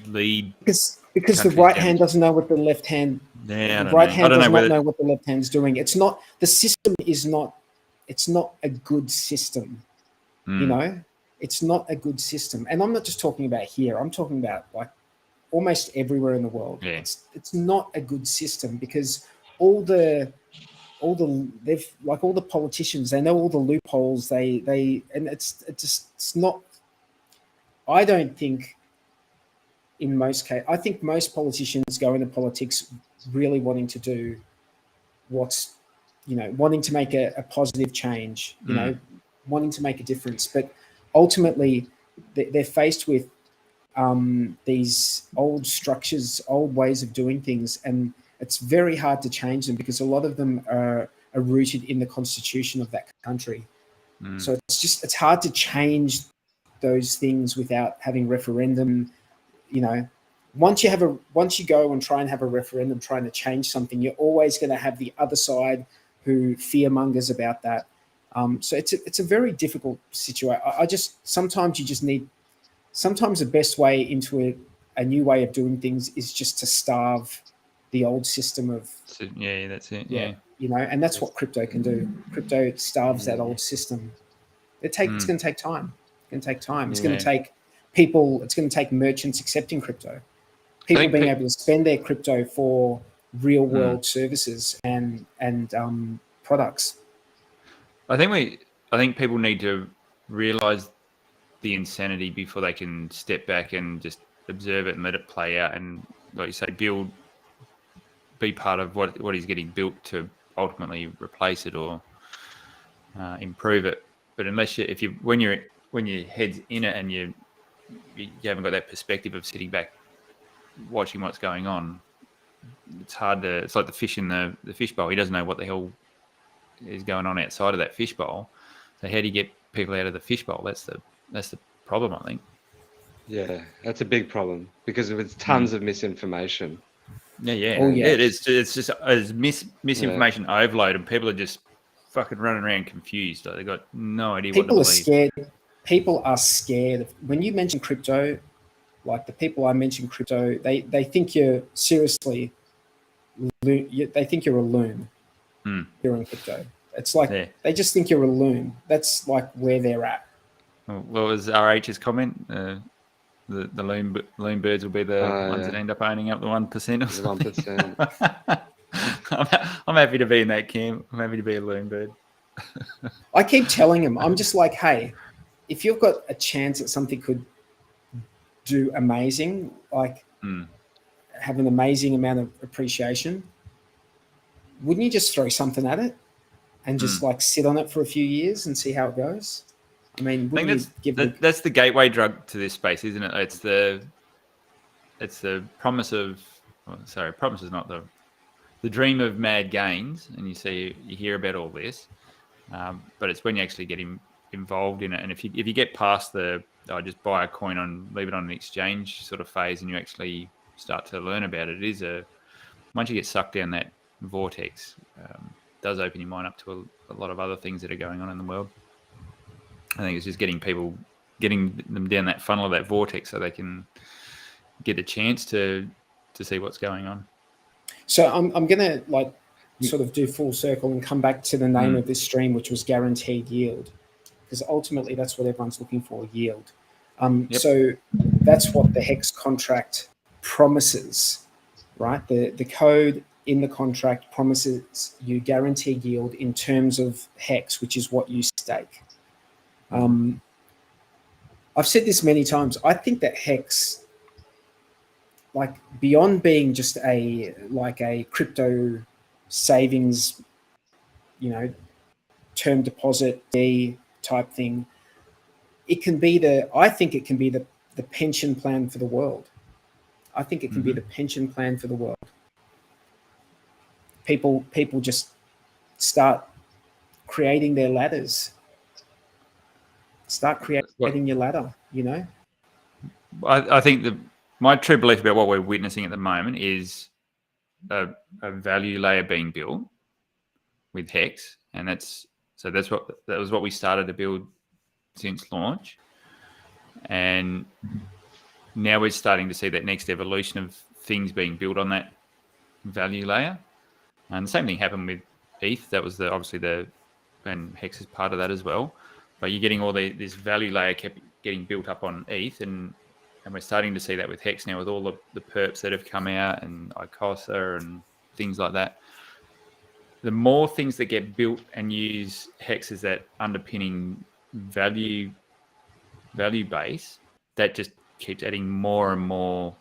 lead? Because the right hand doesn't know what the left hand. Yeah, the right hand does not know what the left hand's doing. It's not, the system is not. It's not a good system. It's not a good system. And I'm not just talking about here. I'm talking about like almost everywhere in the world. Yeah. It's not a good system, because all the politicians, they know all the loopholes. It's not. I don't think, in most cases, I think most politicians go into politics really wanting to do what's wanting to make a positive change, wanting to make a difference. But ultimately, they're faced with these old structures, old ways of doing things, and it's very hard to change them because a lot of them are rooted in the constitution of that country. So it's hard to change those things without having referendum. Once you go and try and have a referendum trying to change something, you're always going to have the other side who fearmongers about that. So it's a very difficult situation. Sometimes the best way into a new way of doing things is just to starve the old system of. So, yeah, that's it. Yeah. And that's what crypto can do. Crypto starves that old system. It's going to take time. It's going to take time. It's going to take people. It's going to take merchants accepting crypto. People being able to spend their crypto for real world services and products. I think people need to realize the insanity before they can step back and just observe it and let it play out, and like you say, be part of what is getting built to ultimately replace it or improve it. But unless when your head's in it and you haven't got that perspective of sitting back watching what's going on, it's hard to. It's like the fish in the fishbowl. He doesn't know what the hell is going on outside of that fishbowl. So how do you get people out of the fishbowl? That's the problem, I think. Yeah, that's a big problem because there's tons of misinformation. Yeah. Oh, yeah. It is. It's just misinformation overload, and people are just fucking running around confused. Like, they've got no idea what to believe. Scared. People are scared. When you mention crypto, like the people I mentioned crypto, they think you're seriously. They think you're a loon. You're in crypto. It's like they just think you're a loon. That's like where they're at. What was RH's comment? The loon birds will be the ones that end up owning up the 1% or something. 1%. I'm happy to be in that camp. I'm happy to be a loon bird. I keep telling him, I'm just like, hey, if you've got a chance that something could do amazing, like have an amazing amount of appreciation, wouldn't you just throw something at it and just like sit on it for a few years and see how it goes? I mean, I think that's the gateway drug to this space, isn't it? It's the promise of, promise is not the dream of mad gains, and you hear about all this, but it's when you actually get involved in it, and if you get past I just buy a coin on, leave it on an exchange sort of phase, and you actually start to learn about it, once you get sucked down that vortex, it does open your mind up to a lot of other things that are going on in the world. I think it's just getting them down that funnel of that vortex so they can get a chance to see what's going on. So I'm going to like sort of do full circle and come back to the name of this stream, which was guaranteed yield, because ultimately that's what everyone's looking for, yield. So that's what the HEX contract promises, right? The code in the contract promises you guaranteed yield in terms of HEX, which is what you stake. I've said this many times. I think that HEX, like beyond being just a crypto savings, term deposit type thing, I think it can be the pension plan for the world. I think it can be the pension plan for the world. People just start creating their ladders. Start creating your ladder, I think my true belief about what we're witnessing at the moment is a value layer being built with HEX, and that was what we started to build since launch, and now we're starting to see that next evolution of things being built on that value layer. And the same thing happened with ETH. That was and HEX is part of that as well. But you're getting all this value layer kept getting built up on ETH, and we're starting to see that with HEX now, with all the perps that have come out and ICOSA and things like that. The more things that get built and use HEX as that underpinning value base, that just keeps adding more and more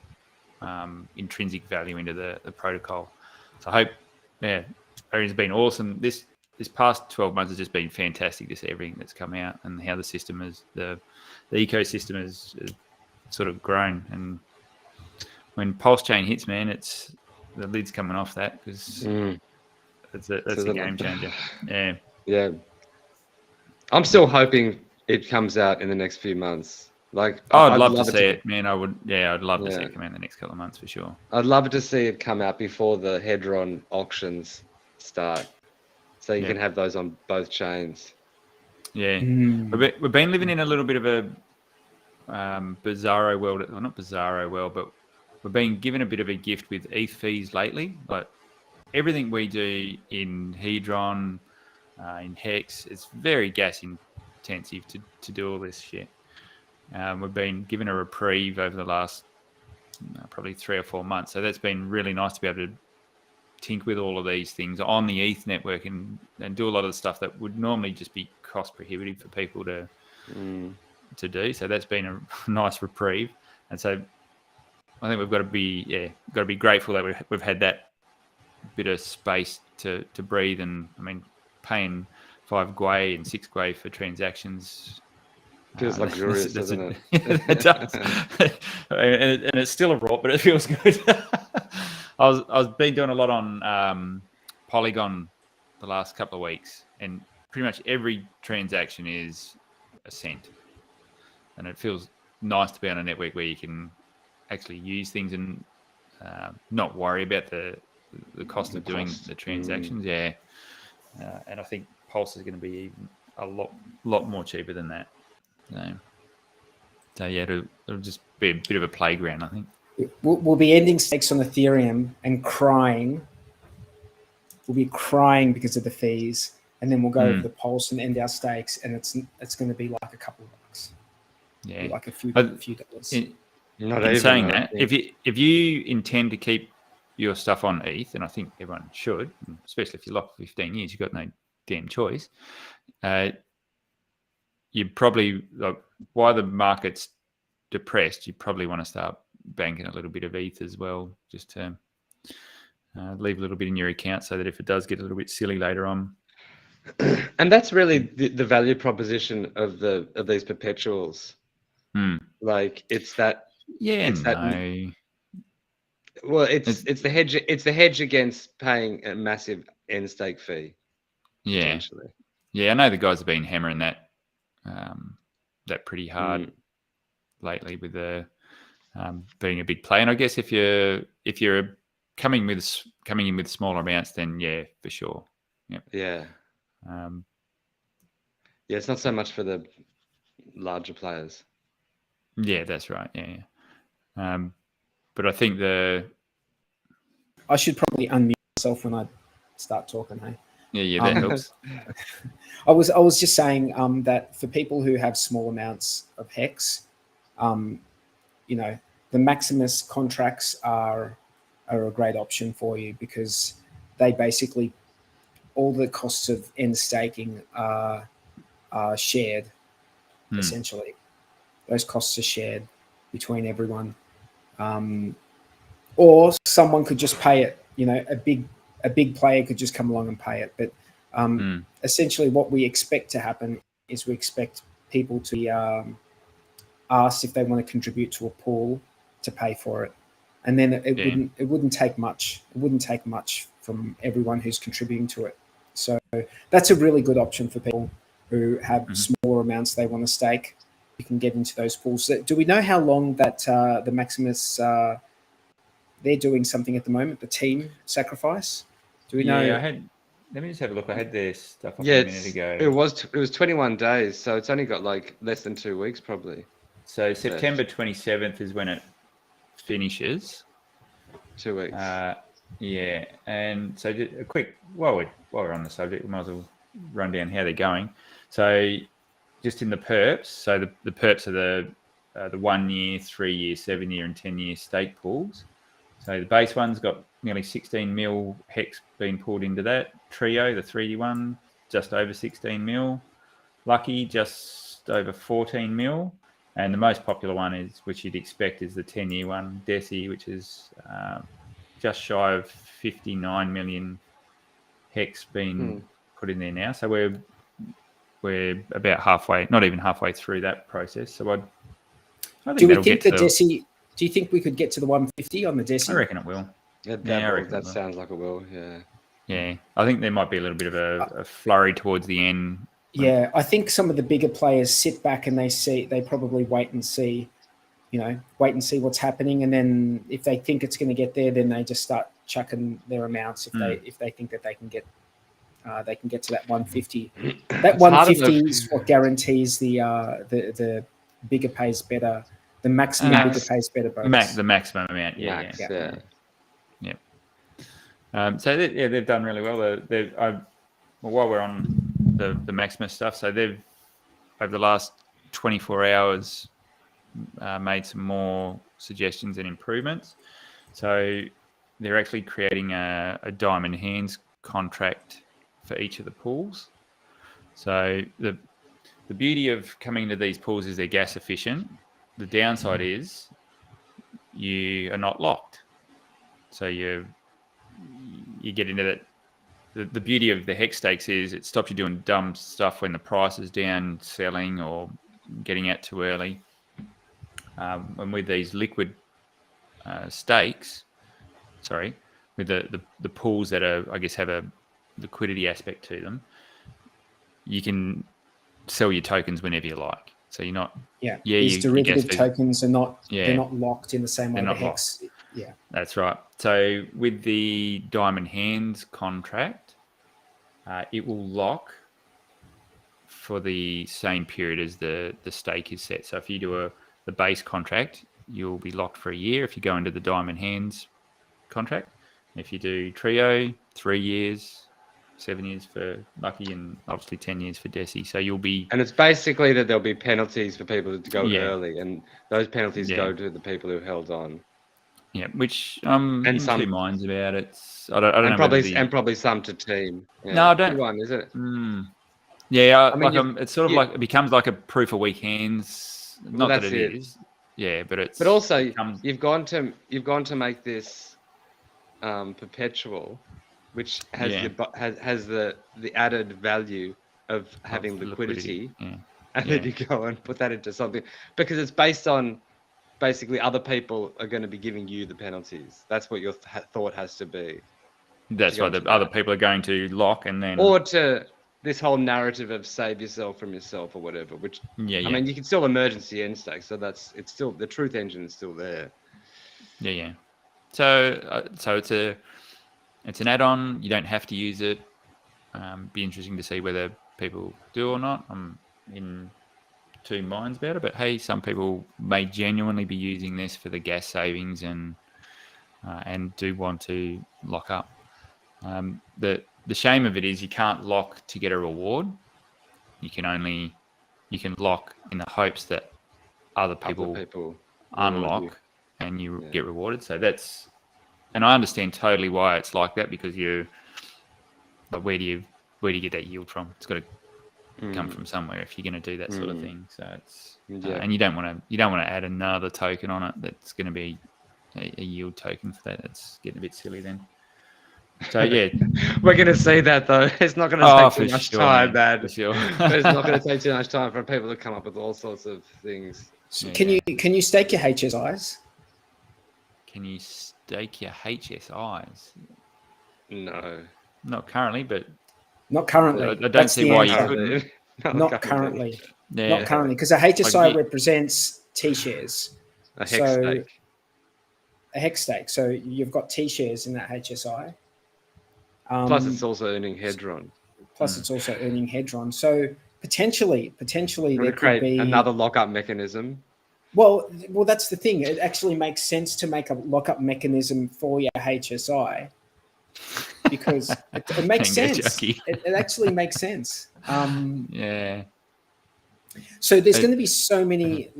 intrinsic value into the protocol. So I hope, it's been awesome. This this past 12 months has just been fantastic to see everything that's come out and how the system is, the ecosystem has sort of grown. And when Pulse Chain hits, man, it's the lid's coming off that because that's a game changer. Yeah. Yeah. I'm still hoping it comes out in the next few months. Like, I'd love to see it, man. I'd love to see it come out in the next couple of months for sure. I'd love to see it come out before the Hedron auctions start, so you can have those on both chains. Yeah, we've been living in a little bit of a bizarro world. Well, not bizarro world, but we've been given a bit of a gift with ETH fees lately. Like everything we do in Hedron, in Hex, it's very gas intensive to do all this shit. We've been given a reprieve over the last probably 3 or 4 months. So that's been really nice to be able to tinker with all of these things on the ETH network and do a lot of the stuff that would normally just be cost prohibitive for people to do. So that's been a nice reprieve. And so I think we've got to be grateful that we've had that bit of space to breathe. And I mean, paying 5 Gwei and 6 Gwei for transactions feels luxurious, doesn't it? It does. and it's still a rot, but it feels good. I've been doing a lot on Polygon the last couple of weeks, and pretty much every transaction is a cent, and it feels nice to be on a network where you can actually use things and not worry about the cost of doing the transactions. And I think Pulse is going to be even a lot more cheaper than that. So yeah, it'll just be a bit of a playground, I think. We'll be ending stakes on Ethereum and crying. We'll be crying because of the fees, and then we'll go over the Pulse and end our stakes, and it's going to be like a couple of bucks. Yeah, like a few dollars. Not in even saying that, if you intend to keep your stuff on ETH, and I think everyone should, especially if you lock for 15 years, you've got no damn choice. You probably, while the market's depressed, you probably want to start banking a little bit of ETH as well, just to leave a little bit in your account so that if it does get a little bit silly later on. And that's really the value proposition of these perpetuals. Like it's that. Yeah, it's the hedge. It's the hedge against paying a massive end stake fee. Yeah, I know the guys have been hammering that pretty hard lately with the being a big play. And I guess if you're coming in with smaller amounts, then yeah, for sure. Yep. Yeah. It's not so much for the larger players. Yeah, that's right. Yeah. But I think I should probably unmute myself when I start talking. Hey. Yeah, that helps. I was just saying that for people who have small amounts of Hex, the Maximus contracts are a great option for you because they basically all the costs of end staking are shared. Essentially, those costs are shared between everyone, or someone could just pay it. A big player could just come along and pay it. But essentially what we expect to happen is we expect people to be asked if they want to contribute to a pool to pay for it. And then it wouldn't take much. It wouldn't take much from everyone who's contributing to it. So that's a really good option for people who have smaller amounts they want to stake. You can get into those pools. Do we know how long that the Maximus they're doing something at the moment, the team sacrifice? Do we know? Let me just have a look. I had their stuff a minute ago. It was 21 days, so it's only got like less than 2 weeks probably. So September 27th is when it finishes. 2 weeks. Yeah, and so just a quick while we're on the subject, we might as well run down how they're going. So just in the perps, so the perps are the 1 year, 3 year, 7 year, and 10 year stake pools. So the base one's got nearly 16 mil Hex being pulled into that. Trio, the 3D one, just over 16 mil. Lucky, just over 14 mil. And the most popular one is, which you'd expect, is the 10-year one, Deci, which is just shy of 59 million Hex being put in there now. So we're about halfway, not even halfway through that process. So I think Do we that'll think get the to. Desi? Do you think we could get to the 150 on the Desi? I reckon it will. Yeah, I reckon that it will. sounds like it will. Yeah. Yeah, I think there might be a little bit of a flurry towards the end. Yeah, I think some of the bigger players sit back and they probably wait and see what's happening, and then if they think it's going to get there, then they just start chucking their amounts if they think that they can get to that 150. That 150 is what guarantees the bigger pays better, the maximum bigger pays better bonus. The maximum amount. Yeah. So they've done really well. While we're on the Maximus stuff, so they've over the last 24 hours made some more suggestions and improvements. So they're actually creating a diamond hands contract for each of the pools. So the beauty of coming into these pools is they're gas efficient. The downside is you are not locked. So you get into that. The beauty of the hex stakes is it stops you doing dumb stuff when the price is down, selling or getting out too early. And with these liquid stakes, with the pools that are, I guess, have a liquidity aspect to them, you can sell your tokens whenever you like. So you're not. These derivative tokens are not. They're not locked in the same way the hex. Locked. Yeah, that's right. So with the diamond hands contract, it will lock for the same period as the stake is set. So if you do the base contract, you'll be locked for a year. If you go into the diamond hands contract, if you do trio, 3 years, 7 years for Lucky, and obviously 10 years for Desi. So you'll be. And it's basically that there'll be penalties for people to go early, and those penalties go to the people who held on. Yeah, which in two minds about it. I don't know. Probably some to team. Yeah. No, I don't. One, is it? Yeah, it's sort of like it becomes like a proof of weak hands. Not that it is. Yeah, but it's. But also, you've gone to make this perpetual, which has the added value of having liquidity. Yeah. And then you go and put that into something because it's based on. Basically, other people are going to be giving you the penalties. That's what your thought has to be. That's why the other people are going to lock and then... Or to this whole narrative of save yourself from yourself or whatever, which... I mean, you can still emergency end stake, so it's still... The truth engine is still there. Yeah. So it's an add-on. You don't have to use it. Be interesting to see whether people do or not. I'm in... two minds about it, but hey, some people may genuinely be using this for the gas savings and do want to lock up. The shame of it is you can't lock to get a reward. You can lock in the hopes that other people unlock and you get rewarded. So and I understand totally why it's like that, because where do you get that yield from? It's got to come from somewhere if you're going to do that sort of thing. So it's and you don't want to add another token on it that's going to be a yield token for that. It's getting a bit silly then. So yeah, we're going to see that though. It's not going to take too much time, man. For sure. It's not going to take too much time for people to come up with all sorts of things. So can you stake your HSIs? Can you stake your HSIs? No, not currently, but. Not currently. I don't see why you couldn't. Not currently. Yeah. Not currently, because a HSI represents T-shares. A hex stake. A hex stake. So you've got T-shares in that HSI. Plus, it's also earning Hedron. So potentially there could be another lockup mechanism. Well, that's the thing. It actually makes sense to make a lockup mechanism for your HSI. Because it makes sense. It actually makes sense. Yeah. So there's going to be so many,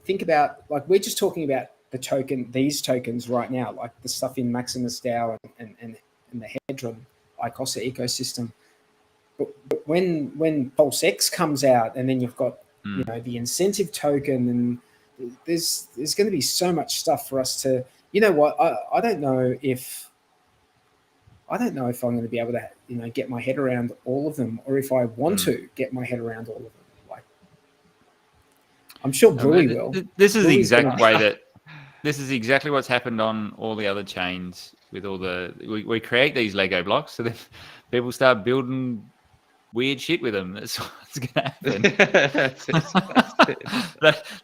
think about, we're just talking about these tokens right now, like the stuff in Maximus DAO and the Hedron ICOSA ecosystem. But when Pulse X comes out, and then you've got the incentive token, and there's going to be so much stuff for us to, I don't know if I don't know if I'm going to be able to, get my head around all of them, or if I want to get my head around all of them. Like, I'm sure Brewy will. This is the Brewy's exact gonna- way that. This is exactly what's happened on all the other chains with all the. We create these Lego blocks, so then people start building weird shit with them. That's what's going to happen. That's it.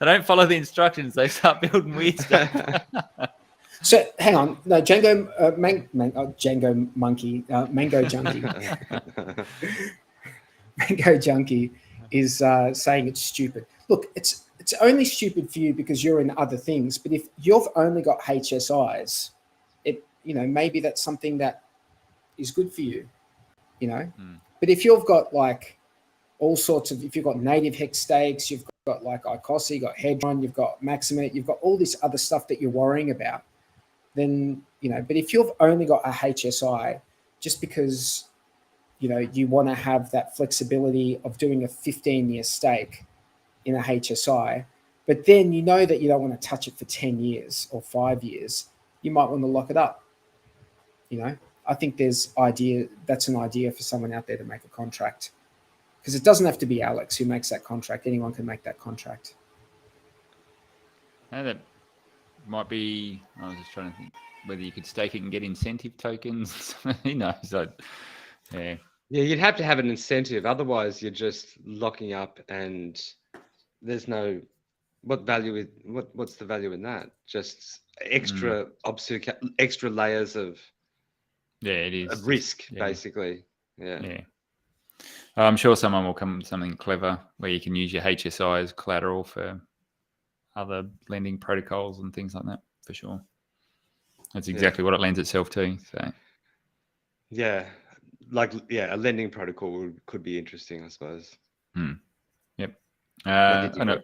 They don't follow the instructions. They start building weird stuff. So hang on, no, Django Monkey, Mango Junkie, Mango Junkie is saying it's stupid. Look, it's only stupid for you because you're in other things. But if you've only got HSIs, maybe that's something that is good for you, But if you've got like all sorts of, if you've got native hex stakes, you've got like ICOSA, you've got Hedron, you've got Maximate, you've got all this other stuff that you're worrying about, then, but if you've only got a HSI, just because, you want to have that flexibility of doing a 15-year stake in a HSI, but then that you don't want to touch it for 10 years or 5 years, you might want to lock it up. I think that's an idea for someone out there to make a contract, because it doesn't have to be Alex who makes that contract. Anyone can make that contract. That might be. I was just trying to think whether you could stake it and get incentive tokens. Who knows? Yeah. Yeah, you'd have to have an incentive. Otherwise, you're just locking up, and there's no. What's the value in that? Just extra extra layers of. Yeah, it is. Of risk, basically. Yeah. I'm sure someone will come with something clever where you can use your HSI as collateral for other lending protocols and things like that, for sure. That's exactly what it lends itself to. So. Yeah, a lending protocol could be interesting, I suppose. Yep. I know.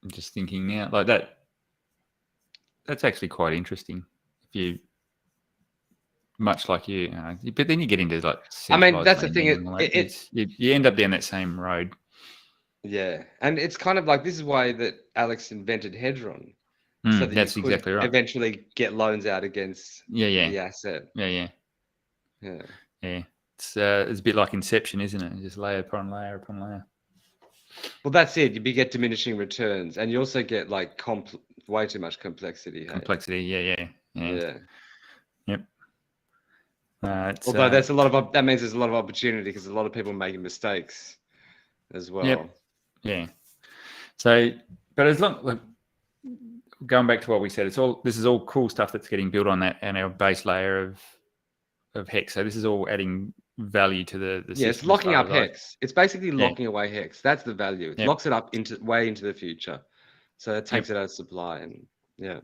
I'm just thinking now, like that. That's actually quite interesting. If you, much like you, but then you get into like. I mean, that's the thing. You end up down that same road. Yeah, and it's kind of like, this is why that Alex invented Hedron, so that that's you could exactly right. Eventually get loans out against the asset. Yeah. It's a bit like Inception, isn't it? Just layer upon layer upon layer. Well, that's it. You get diminishing returns, and you also get like way too much complexity. Complexity, yeah. Yep. Although that means there's a lot of opportunity, because a lot of people are making mistakes as well. Yep. Yeah. So, but as long, going back to what we said, this is all cool stuff that's getting built on that and our base layer of hex. So this is all adding value to the system. It's locking up hex. It's basically locking away hex. That's the value. It locks it up way into the future. So it takes it out of supply, and Yeah.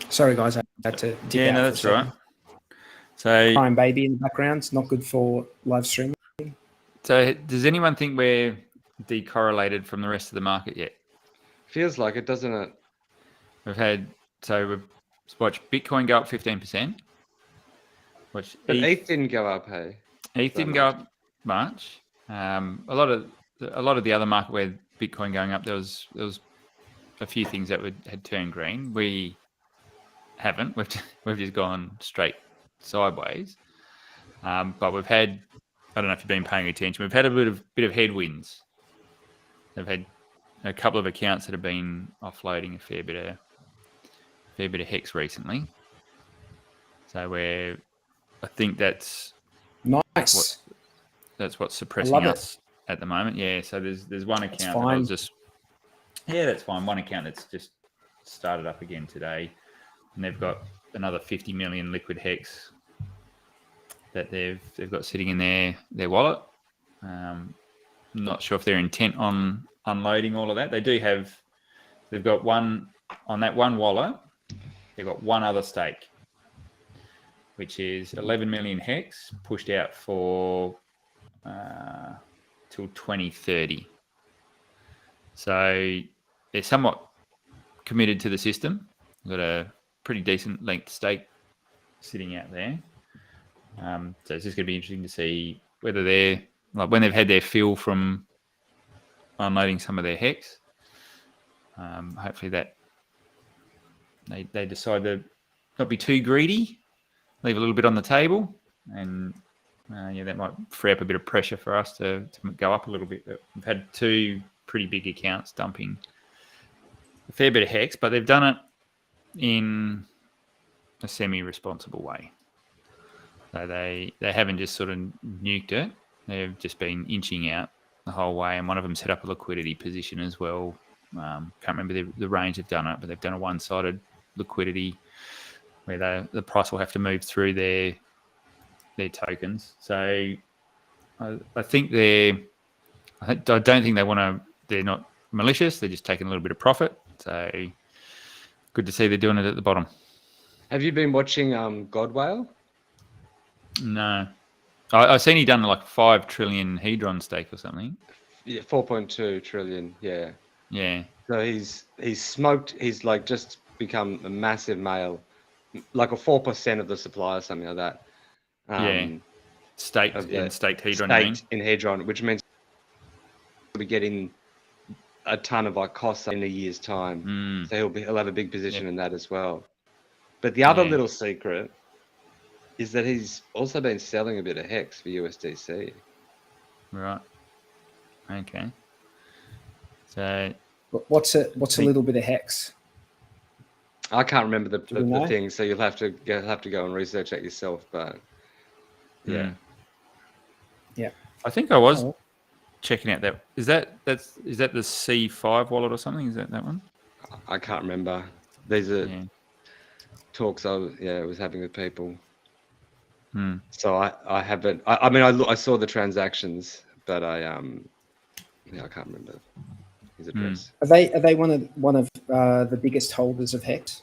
Sorry, guys, I had to. That's right. So, crying baby in the background. It's not good for live streaming. So, does anyone think we're decorrelated from the rest of the market yet? Feels like it, doesn't it? We've watched Bitcoin go up 15%. But ETH didn't go up, hey? ETH didn't go up much. A lot of the other market where Bitcoin going up, there was a few things that had turned green. We haven't. We've just gone straight sideways. But we've had, I don't know if you've been paying attention, we've had a bit of headwinds. They've had a couple of accounts that have been offloading a fair bit of hex recently. So I think that's nice. That's what's suppressing us at the moment. Yeah. So there's one account that's fine. One account that's just started up again today, and they've got another 50 million liquid hex that they've got sitting in their wallet. Not sure if they're intent on unloading all of that. They've got one on that one wallet. They've got one other stake, which is 11 million hex pushed out for till 2030. So they're somewhat committed to the system. They've got a pretty decent length stake sitting out there. So it's just going to be interesting to see whether they're, like, when they've had their fill from unloading some of their hex. Hopefully that they decide to not be too greedy, leave a little bit on the table, and that might free up a bit of pressure for us to go up a little bit. We've had 2 pretty big accounts dumping a fair bit of hex, but they've done it in a semi-responsible way. So they haven't just sort of nuked it. They've just been inching out the whole way, and one of them set up a liquidity position as well. Can't remember the range they've done it, but they've done a one-sided liquidity where the price will have to move through their tokens. So I think I don't think they want to. They're not malicious. They're just taking a little bit of profit. So good to see they're doing it at the bottom. Have you been watching Godwale? No, I've seen he done like 5 trillion Hedron stake or something. Yeah, 4.2 trillion. Yeah. Yeah. So he's smoked. He's like just become a massive male, like a 4% of the supply or something like that. Staked Hedron. Staked in Hedron, which means we'll be getting a ton of Icosa in a year's time. So he'll have a big position in that as well. But the other little secret is that he's also been selling a bit of hex for USDC. Right. Okay. So what's a little bit of hex? I can't remember the thing, so you'll have to go and research that yourself. But yeah. I think I was checking out that. Is that the C5 wallet or something? Is that one? I can't remember. These are talks I was having with people. So I haven't. I mean, I saw the transactions, but I can't remember his address. Are they one of the biggest holders of hex?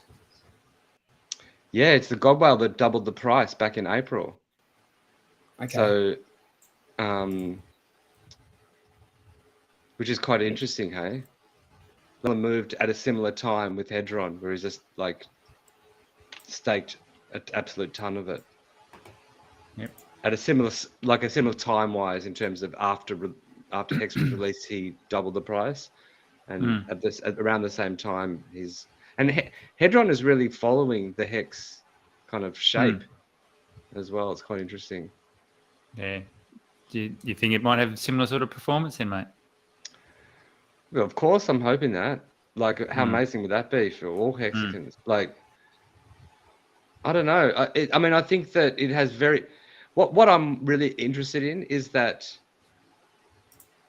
Yeah, it's the Godwale that doubled the price back in April. Okay. So, which is quite interesting, hey? They moved at a similar time with Hedron, where he's just like staked an absolute ton of it. Yep. At a similar time wise in terms of after Hex was released, he doubled the price, and at around the same time Hedron is really following the Hex kind of shape as well. It's quite interesting. Yeah. Do you think it might have similar sort of performance then, mate? Well, of course, I'm hoping that. Like, how amazing would that be for all hexagons? Like, I don't know. I think that it has What I'm really interested in is that,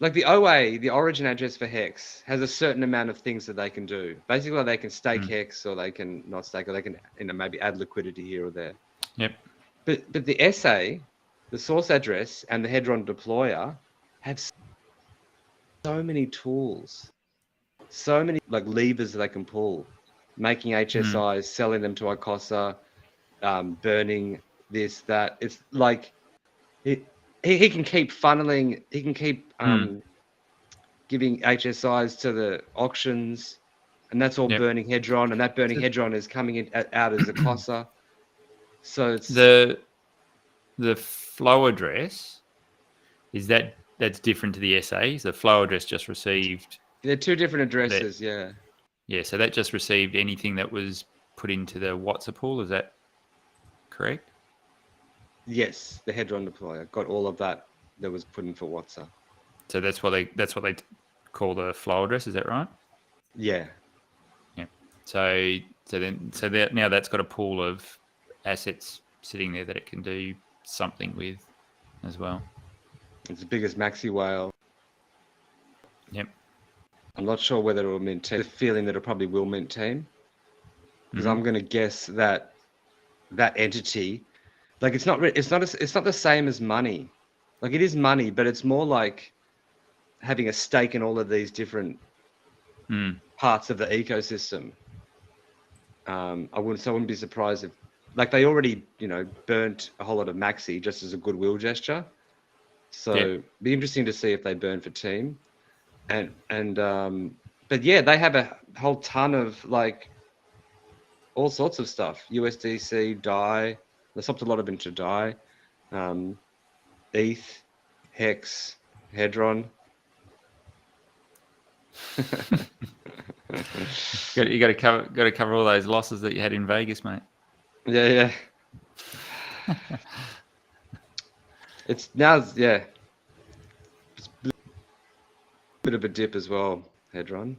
like, the OA, the origin address for Hex, has a certain amount of things that they can do. Basically, they can stake Hex, or they can not stake, or they can maybe add liquidity here or there. Yep. But the SA, the source address, and the Hedron deployer have so many tools, so many like levers that they can pull, making HSIs, selling them to Icosa, burning this, that. It's like he can keep funneling, he can keep giving HSIs to the auctions, and that's all burning Hedron, and that burning Hedron is coming out as Icosa. So it's the flow address, that's different to the SAs. The flow address just received. They're 2 different addresses, yeah. Yeah, so that just received anything that was put into the WhatsApp pool. Is that correct? Yes, the Hedron deployer got all of that was put in for WhatsApp. So that's what they call the flow address. Is that right? Yeah. Yeah. So now that's got a pool of assets sitting there that it can do something with as well. It's as big as Maxi Whale. Yep. I'm not sure whether it will mint team. The feeling that it probably will mint team, because I'm going to guess that entity, like it's not the same as money. Like, it is money, but it's more like having a stake in all of these different parts of the ecosystem. I wouldn't be surprised if, like, they already burnt a whole lot of Maxi just as a goodwill gesture. So it'd be interesting to see if they burn for team. But yeah, they have a whole ton of like all sorts of stuff. USDC, DAI. They swapped a lot of into DAI. ETH, Hex, Hedron. You got to cover all those losses that you had in Vegas, mate. Yeah. It's a bit of a dip as well, Hedron.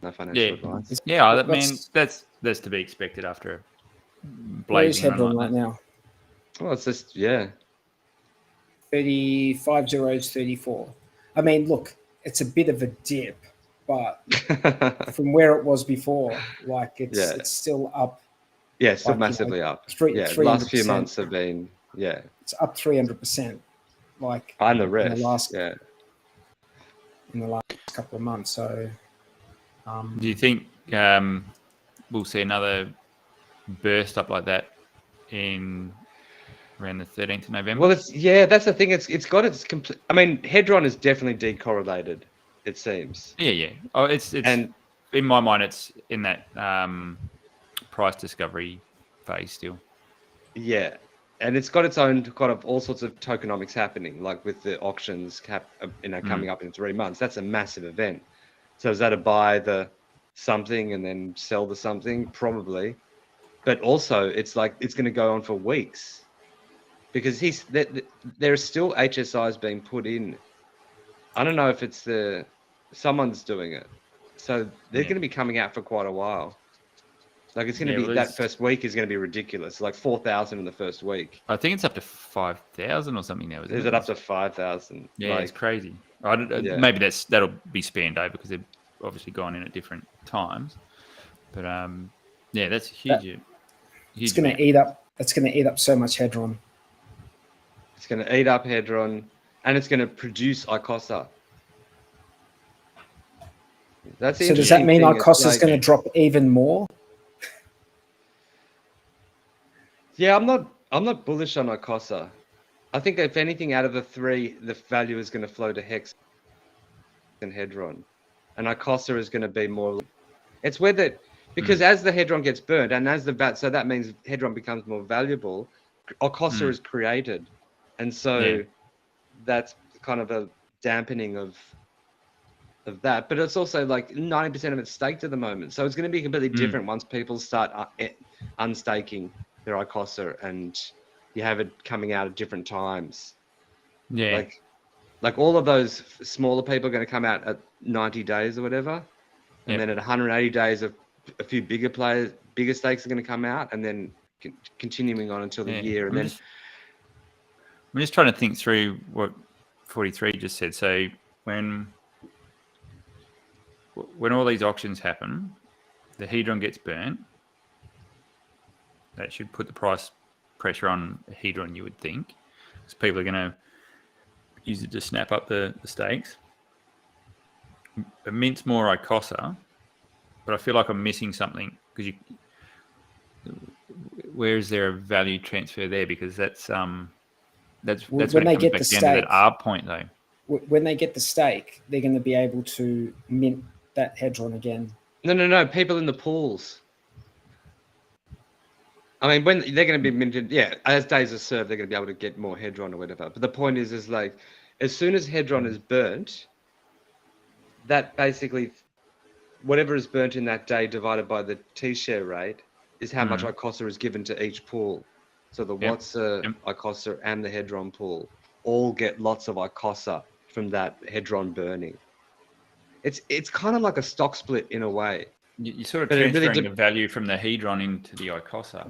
No financial advice. Yeah, I mean that's to be expected after a where is blazing run Hedron like right that. now? Well, it's just 35 zeros, 34. I mean, look, it's a bit of a dip, but from where it was before, like it's still up. Yeah, still like, massively up. The last few months have been it's up 300%. Like and the rest, in the last couple of months. So, do you think we'll see another burst up like that in around the 13th of November? Well, that's the thing. It's got its complete. I mean, Hedron is definitely decorrelated. It seems. Yeah. Oh, it's and in my mind, it's in that price discovery phase still. Yeah. And it's got its own kind of all sorts of tokenomics happening, like with the auctions coming up in 3 months. That's a massive event. So is that a buy the something and then sell the something? Probably. But also, it's like it's going to go on for weeks because there are still HSIs being put in. I don't know if it's someone's doing it. So they're going to be coming out for quite a while. Like it's going to be that first week is going to be ridiculous. Like 4,000 in the first week. I think it's up to 5,000 or something now. Is it up to 5,000? Yeah, it's crazy. Maybe that'll be spanned over because they've obviously gone in at different times. But that's huge. It's going to eat up. It's going to eat up so much Hedron. It's going to eat up Hedron, and it's going to produce ICOSA. So does that mean ICOSA is going to drop even more? Yeah, I'm not bullish on ICOSA. I think if anything out of the three, the value is going to flow to Hex and Hedron, and ICOSA is going to be more. It's where that because as the Hedron gets burned and as so that means Hedron becomes more valuable. ICOSA is created, and so that's kind of a dampening of that. But it's also like 90% of it's staked at the moment, so it's going to be completely different once people start unstaking their ICOSA and you have it coming out at different times. Yeah. Like all of those smaller people are going to come out at 90 days or whatever. And then at 180 days, a few bigger stakes are going to come out and then continuing on until the year. And I'm just trying to think through what 43 just said. So when all these auctions happen, the Hedron gets burnt. That should put the price pressure on Hedron, you would think, because people are going to use it to snap up the stakes. It mints more ICOSA, but I feel like I'm missing something because where is there a value transfer there? Because that's when they get the stake. That R point though. When they get the stake, they're going to be able to mint that Hedron again. No. People in the pools. I mean, when they're going to be minted, as days are served, they're going to be able to get more Hedron or whatever. But the point is like, as soon as Hedron is burnt, that basically, whatever is burnt in that day divided by the T-share rate is how much ICOSA is given to each pool. So the Watsa, ICOSA, and the Hedron pool all get lots of ICOSA from that Hedron burning. It's kind of like a stock split in a way. You're sort of transferring the value from the Hedron into the ICOSA.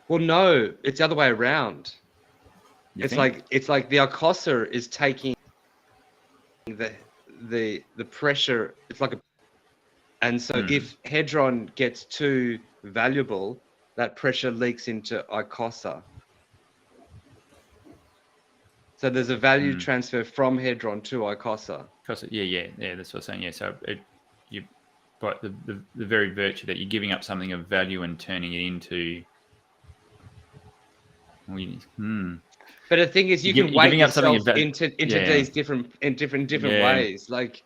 Well, no, it's the other way around. It's like the ICOSA is taking the pressure. It's like and so if Hedron gets too valuable, that pressure leaks into ICOSA. So there's a value transfer from Hedron to ICOSA. Yeah, that's what I'm saying. Yeah, so but the very virtue that you're giving up something of value and turning it into. But the thing is, you can weight yourself into these different ways. Like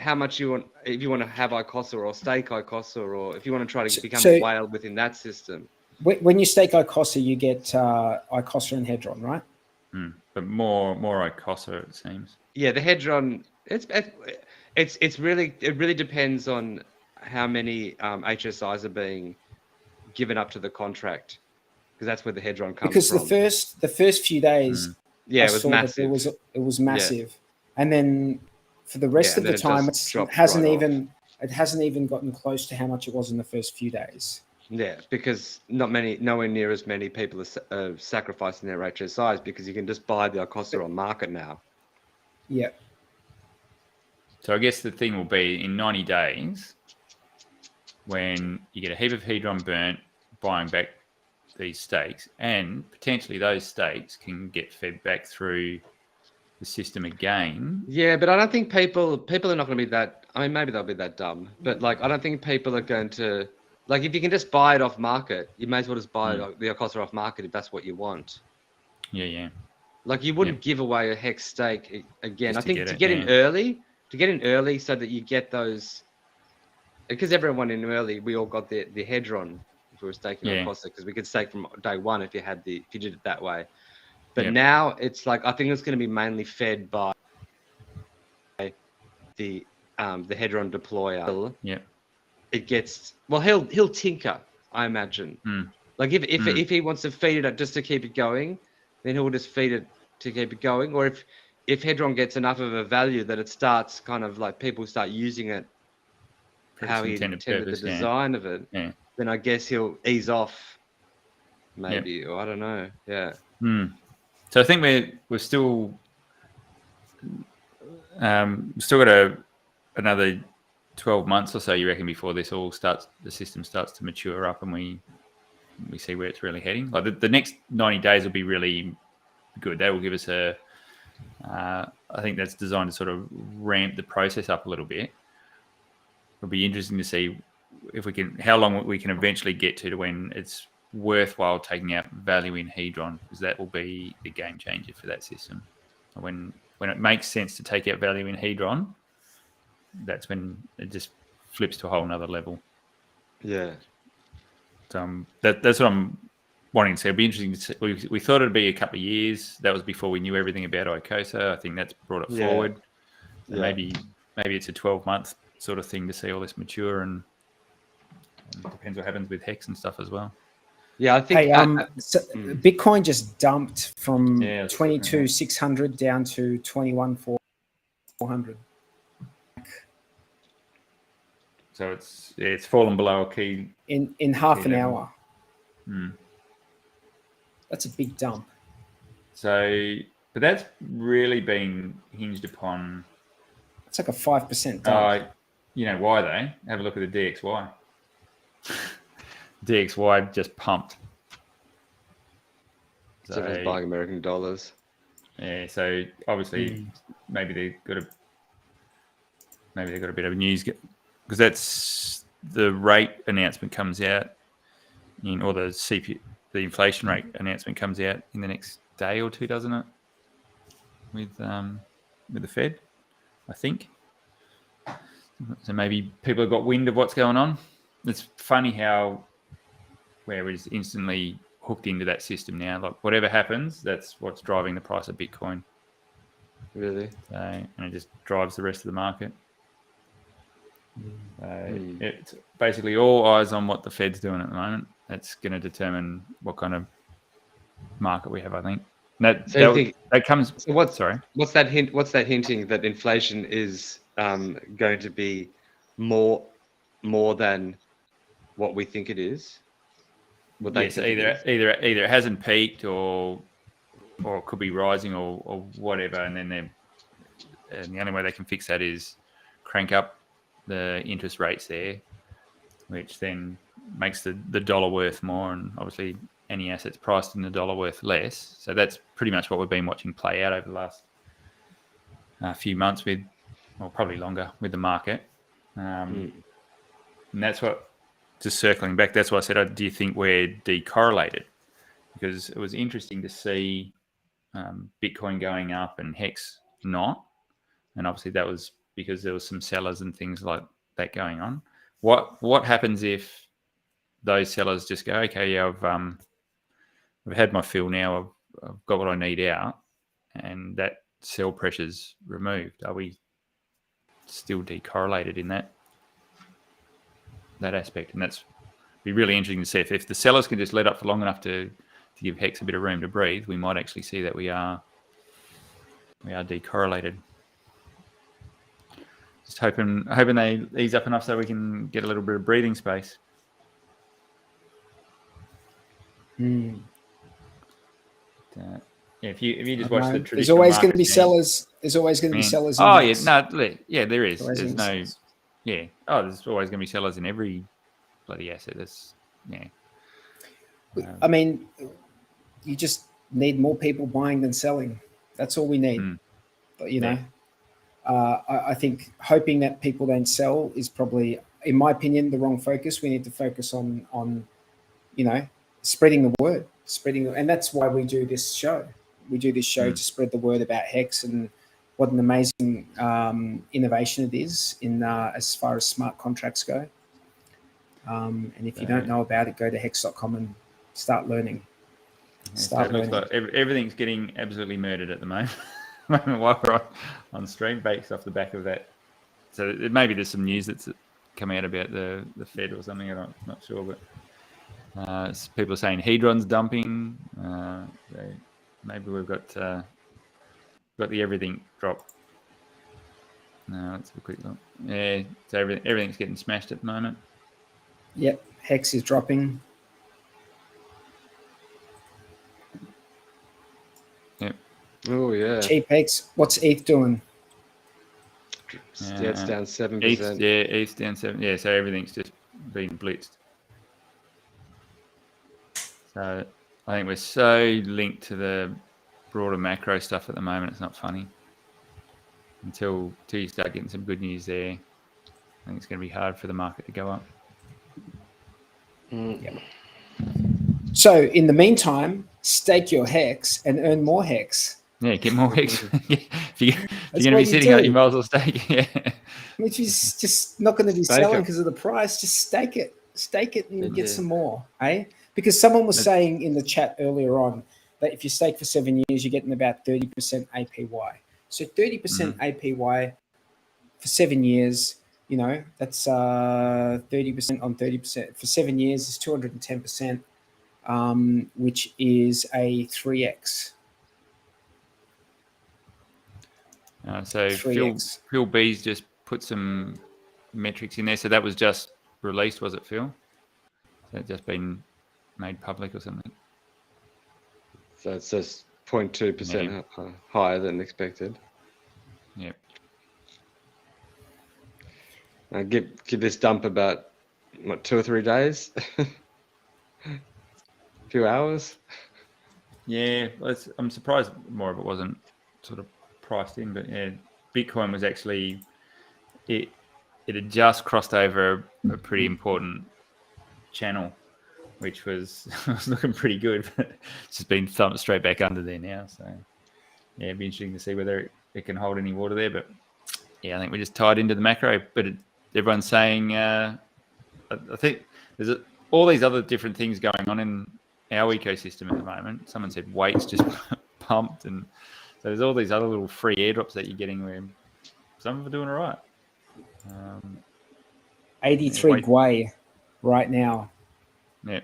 how much you want, if you want to have ICOSA or stake ICOSA, or if you want to try to become a whale within that system. When you stake ICOSA, you get ICOSA and Hedron, right? But more ICOSA, it seems. Yeah, the Hedron. it really depends on how many HSIs are being given up to the contract, because that's where the hedron comes because from. the first few days, Yeah, I it was saw massive. that it was massive, and then for the rest of the time, it hasn't even gotten close to how much it was in the first few days. Yeah, because nowhere near as many people are sacrificing their HSIs, because you can just buy the Icosa on market now. Yeah. So I guess the thing will be in 90 days, when you get a heap of hedron burnt, buying back these stakes, and potentially those stakes can get fed back through the system again. Yeah, but I don't think people are not going to be that. I mean, maybe they'll be that dumb, but like I don't think people are going to, like, if you can just buy it off market, you may as well just buy the Icosa off market if that's what you want. Yeah. Like, you wouldn't give away a hex stake again. Just I think to get in early so that you get those, because everyone in early, we all got the hedron if we were staking on Icosa, because we could stake from day one if you did it that way. But now it's like, I think it's going to be mainly fed by the hedron deployer. Yeah. It gets, well, he'll tinker, I imagine. Like if he wants to feed it just to keep it going, then he'll just feed it to keep it going. Or if hedron gets enough of a value that it starts kind of like people start using it how he intended the design of it, then I guess he'll ease off, maybe, or I don't know. Yeah. So I think we're still got another 12 months or so, you reckon, before this all starts, the system starts to mature up and we see where it's really heading. Like the next 90 days will be really good. That will give us I think that's designed to sort of ramp the process up a little bit. It'll be interesting to see how long we can eventually get to when it's worthwhile taking out value in hedron, because that will be the game changer for that system. When it makes sense to take out value in hedron, that's when it just flips to a whole nother level. Yeah. That's what I'm wanting to say. It'll be interesting to see. We thought it'd be a couple of years. That was before we knew everything about Icosa. I think that's brought it forward. Yeah. Maybe it's a 12-month sort of thing to see all this mature, and it depends what happens with Hex and stuff as well. Yeah, I think Bitcoin just dumped from 22,600 down to 21,400. So it's fallen below a key in half an hour. That's a big dump. So, but that's really been hinged upon. It's like a 5% dump. You know why though? Have a look at the DXY. DXY just pumped. So it's buying American dollars. Yeah, so obviously maybe they got a bit of news, because that's the rate announcement comes out or the inflation rate announcement comes out in the next day or two, doesn't it? With the Fed, I think. So maybe people have got wind of what's going on. It's funny how we're just instantly hooked into that system now. Like whatever happens, that's what's driving the price of Bitcoin. Really? So, and it just drives the rest of the market. It's basically all eyes on what the Fed's doing at the moment. That's going to determine what kind of market we have, I think. That comes. So what's that hint? What's that hinting that inflation is going to be more than what we think it is? Yes, either it hasn't peaked or it could be rising or whatever, and then the only way they can fix that is crank up the interest rates there, which then makes the dollar worth more, and obviously any assets priced in the dollar worth less. So that's pretty much what we've been watching play out over the last few months probably longer with the market. And that's what, just circling back, that's why I said, do you think we're decorrelated? Because it was interesting to see Bitcoin going up and Hex not. And obviously that was because there was some sellers and things like that going on. What happens if those sellers just go, okay, yeah, I've had my fill now, I've got what I need out, and that sell pressure's removed? Are we still decorrelated in that aspect, and that's be really interesting to see if the sellers can just let up for long enough to give Hex a bit of room to breathe. We might actually see that we are decorrelated. Just hoping they ease up enough so we can get a little bit of breathing space. Mm. If you just watch the traditional, there's always going to be market sellers. There's always going to be sellers. Oh in yeah, this. there is. There's There's no, sellers. yeah. Oh, there's always going to be sellers in every bloody asset. That's I mean, you just need more people buying than selling. That's all we need. But you know, I think hoping that people don't sell is probably, in my opinion, the wrong focus. We need to focus on you know, spreading the word, and that's why we do this show. We do this show to spread the word about Hex and what an amazing innovation it is in as far as smart contracts go. And if you don't know about it, go to hex.com and start learning. It looks like everything's getting absolutely murdered at the moment. While we're on stream, based off the back of that. So maybe there's some news that's come out about the Fed or something. I'm not sure, but people are saying Hedron's dumping. Maybe we've got the everything drop. Let's have a quick look. Yeah, so everything's getting smashed at the moment. Yep, Hex is dropping. Yep. Oh yeah. Cheap Hex. What's ETH doing? Yeah, it's down 7%. ETH's down 7%. Yeah, so everything's just been blitzed. So I think we're so linked to the broader macro stuff at the moment. It's not funny. Until you start getting some good news there, I think it's going to be hard for the market to go up. Yep. So in the meantime, stake your Hex and earn more Hex. Yeah, get more Hex. If you're going to be sitting on it, you might as well stake it. Yeah. Which is just not going to be selling because of the price. Just stake it. Stake it and get some more, eh? Because someone was saying in the chat earlier on that if you stake for 7 years, you're getting about 30% APY. So 30% APY for 7 years, you know, that's 30% on 30%. For 7 years is 210%, which is a 3x. So 3x. Phil B's just put some metrics in there. So that was just released, was it, Phil? So it's just been made public or something? So it's just 0.2% higher than expected. Yep. Give this dump about 2 or 3 days, a few hours. Yeah, I'm surprised more of it wasn't sort of priced in, but yeah, Bitcoin was actually it had just crossed over a pretty important channel, which was looking pretty good, but it's just been thumped straight back under there now. So yeah, it'd be interesting to see whether it can hold any water there. But yeah, I think we're just tied into the macro. But everyone's saying, I think there's all these other different things going on in our ecosystem at the moment. Someone said weights just pumped, and so there's all these other little free airdrops that you're getting where some of them are doing all right. 83 Gwei right now. Yeah.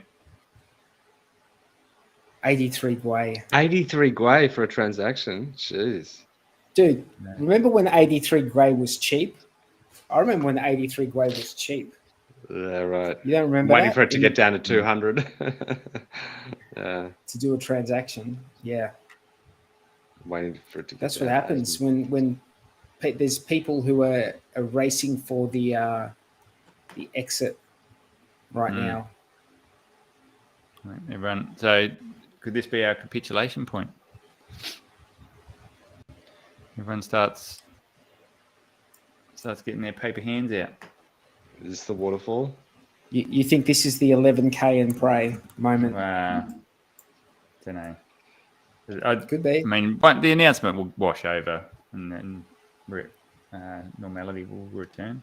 83 Gwei. 83 Gwei for a transaction. Jeez. Dude, remember when 83 Gwei was cheap? I remember when 83 Gwei was cheap. Yeah, right. You don't remember Waiting for it to get down to 200. To do a transaction. Yeah. Waiting for it to get That's down. what happens when there's people who are racing for the exit right now. Right, everyone. So could this be our capitulation point? Everyone starts getting their paper hands out. Is this the waterfall? You think this is the 11K and pray moment? Don't know. Could be. I mean, but the announcement will wash over, and then normality will return.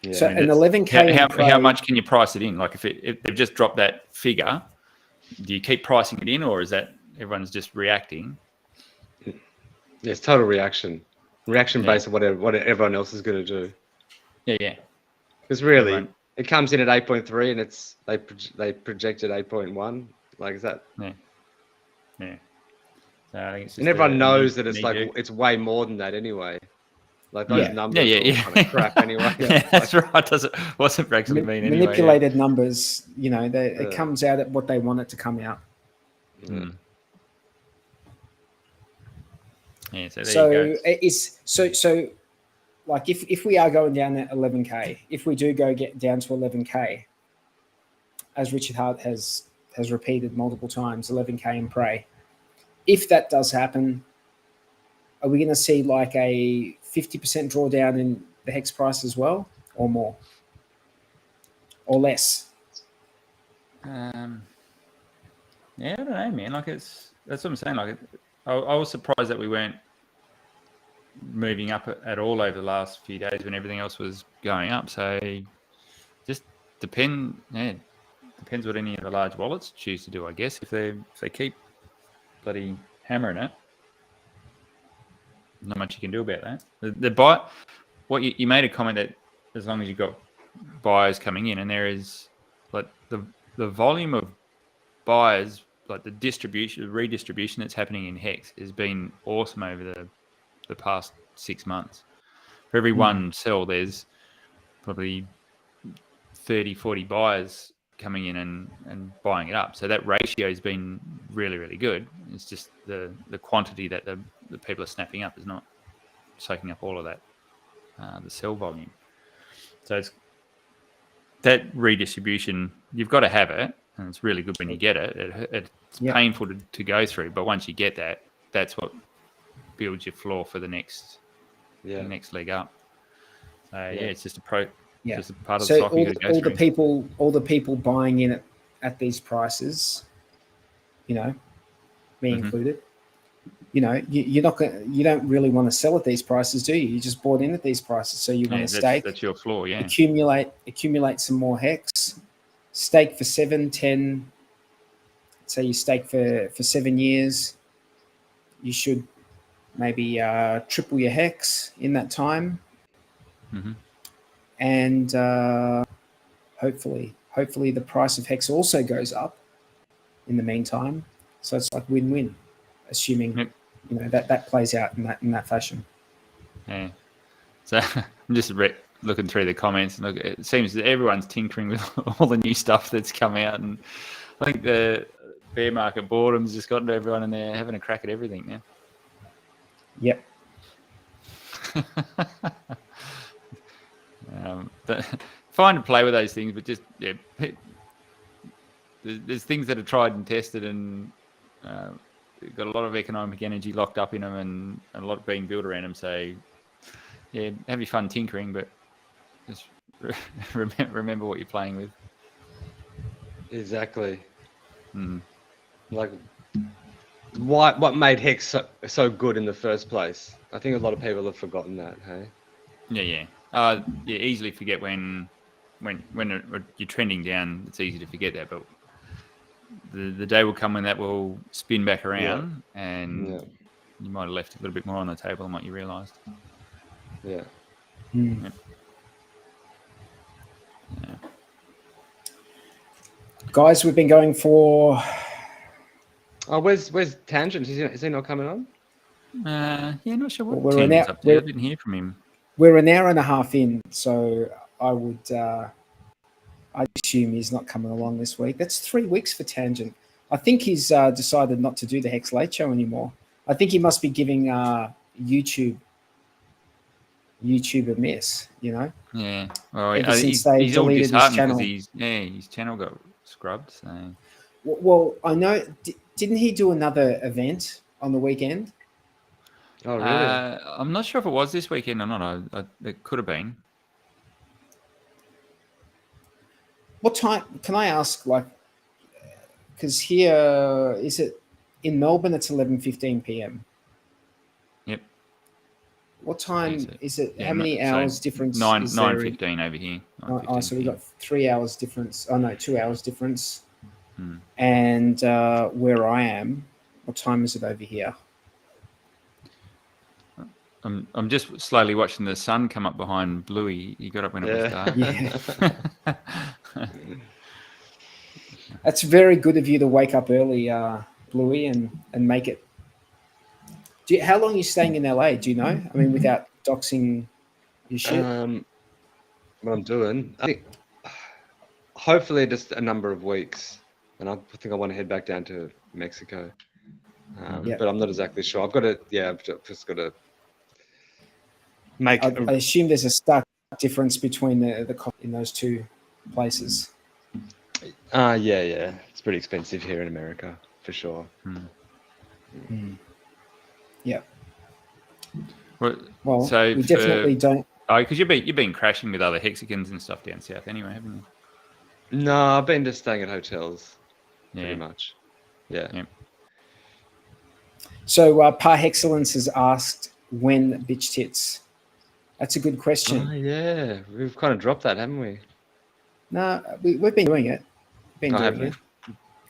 Yeah. So an 11K. How much can you price it in? Like if they've just dropped that figure, do you keep pricing it in, or is that everyone's just reacting? Yeah, it's total reaction. reaction based on what everyone else is going to do. Yeah. Because really, Everyone. it comes in at 8.3 and they projected 8.1. Like, is that? Yeah. So I think it's just And everyone knows that it's knee-jerk. it's way more than that anyway. Like those numbers Yeah. are all kind of crap anyway. Yeah, that's right. What's it actually mean anyway? Manipulated numbers, it comes out at what they want it to come out. Yeah. Yeah, so there So you go. it's so like if we are going down at 11K, if we do get down to 11K, as Richard Hart has repeated multiple times, 11K and pray. If that does happen, are we going to see like a 50% drawdown in the hex price as well, or more, or less? Yeah, I don't know, man. Like that's what I'm saying. Like I was surprised that we weren't moving up at all over the last few days when everything else was going up. So just depends what any of the large wallets choose to do, I guess. If they keep bloody hammering it, not much you can do about that. The buy, what you made a comment that as long as you've got buyers coming in, and there is like the volume of buyers, like the redistribution that's happening in Hex has been awesome over the past 6 months. For every one sell, there's probably 30, 40 buyers coming in and buying it up. So that ratio has been really, really good. It's just the quantity that the people are snapping up is not soaking up all of that, the sell volume. So it's that redistribution, you've got to have it, and it's really good when you get it. It's painful to go through, but once you get that, that's what builds your floor for the next leg up. So it's just just a part of the cycle you go through. all the people buying in at these prices, me included, you don't really want to sell at these prices, do you? You just bought in at these prices, so you want to stake. That's your floor, accumulate some more hex, stake for 7, 10. Say you stake for 7 years, you should maybe triple your hex in that time, and hopefully the price of hex also goes up in the meantime. So it's like win-win, assuming that plays out in that fashion. Yeah. So I'm just looking through the comments, and it seems that everyone's tinkering with all the new stuff that's come out, and I think the bear market boredom's just gotten to everyone, and they're having a crack at everything now. Yep. Fine to play with those things, but just there's things that are tried and tested, and got a lot of economic energy locked up in them, and a lot being built around them. So have your fun tinkering, but just remember what you're playing with. Exactly. Like, what made Hex so good in the first place? I think a lot of people have forgotten that. Hey. Yeah. Easily forget when you're trending down. It's easy to forget that, but the day will come when that will spin back around, and you might have left a little bit more on the table than what you realised. Yeah. Guys, we've been going for. Oh, where's Tangent? Is he not coming on? Not sure what Well, Tangent's up to. I didn't hear from him. We're an hour and a half in, so I would I assume he's not coming along this week. That's 3 weeks for Tangent. I think he's decided not to do the Hex Late Show anymore. I think he must be giving YouTube a miss, Yeah. Well, ever since he's all deleted his disheartened channel. because his channel got scrubbed. So. Well, I know. Didn't he do another event on the weekend? Oh, really? I'm not sure if it was this weekend or not. It could have been. What time? Can I ask? Like, because here is it in Melbourne? It's 11:15 p.m. Yep. What time is it? Yeah, how many hours difference? 9:15 over here. So we got 3 hours difference. Oh no, 2 hours difference. And where I am, what time is it over here? I'm just slowly watching the sun come up behind Bluey. He got up when it was dark. Yeah. That's very good of you to wake up early, Bluey, and make it. How long are you staying in LA? Do you know? I mean, without doxing your shit. What I'm doing, I think, hopefully just a number of weeks, and I think I want to head back down to Mexico. But I'm not exactly sure. I've got to, I've just got to make. I assume there's a stark difference between the cost in those two places. Yeah. It's pretty expensive here in America, for sure. Yeah. Well, so we definitely don't. Oh, because you've been crashing with other Hexicans and stuff down south anyway, haven't you? No, I've been just staying at hotels, pretty much. Yeah. So, Par Excellence has asked when bitch tits. That's a good question. Oh, yeah, we've kind of dropped that, haven't we? No, we've been doing it. Have we?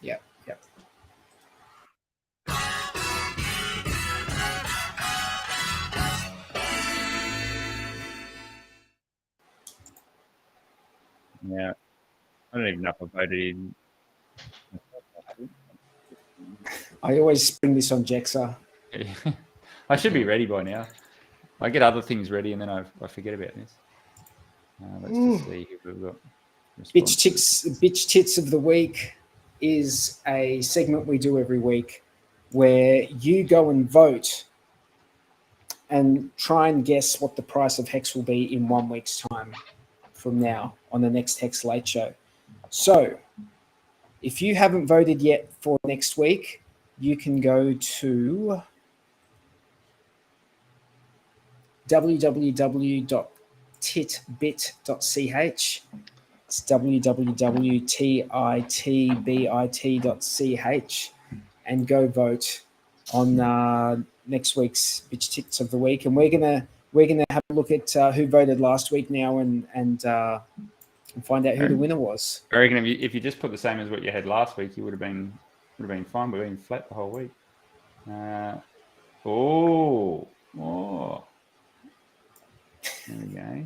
Yeah. Yeah. I don't even know if I voted in. I always bring this on Jexa. I should be ready by now. I get other things ready and then I forget about this. Let's just see who we've got. Bitch Tits of the Week is a segment we do every week where you go and vote and try and guess what the price of Hex will be in 1 week's time from now on the next Hex Late Show. So if you haven't voted yet for next week, you can go to www.titbit.ch. It's www.titbit.ch and go vote on next week's Bitch Tits of the Week. And we're gonna have a look at who voted last week now and find out who the winner was. I reckon if you just put the same as what you had last week, you would have been fine. We've been flat the whole week. There we go.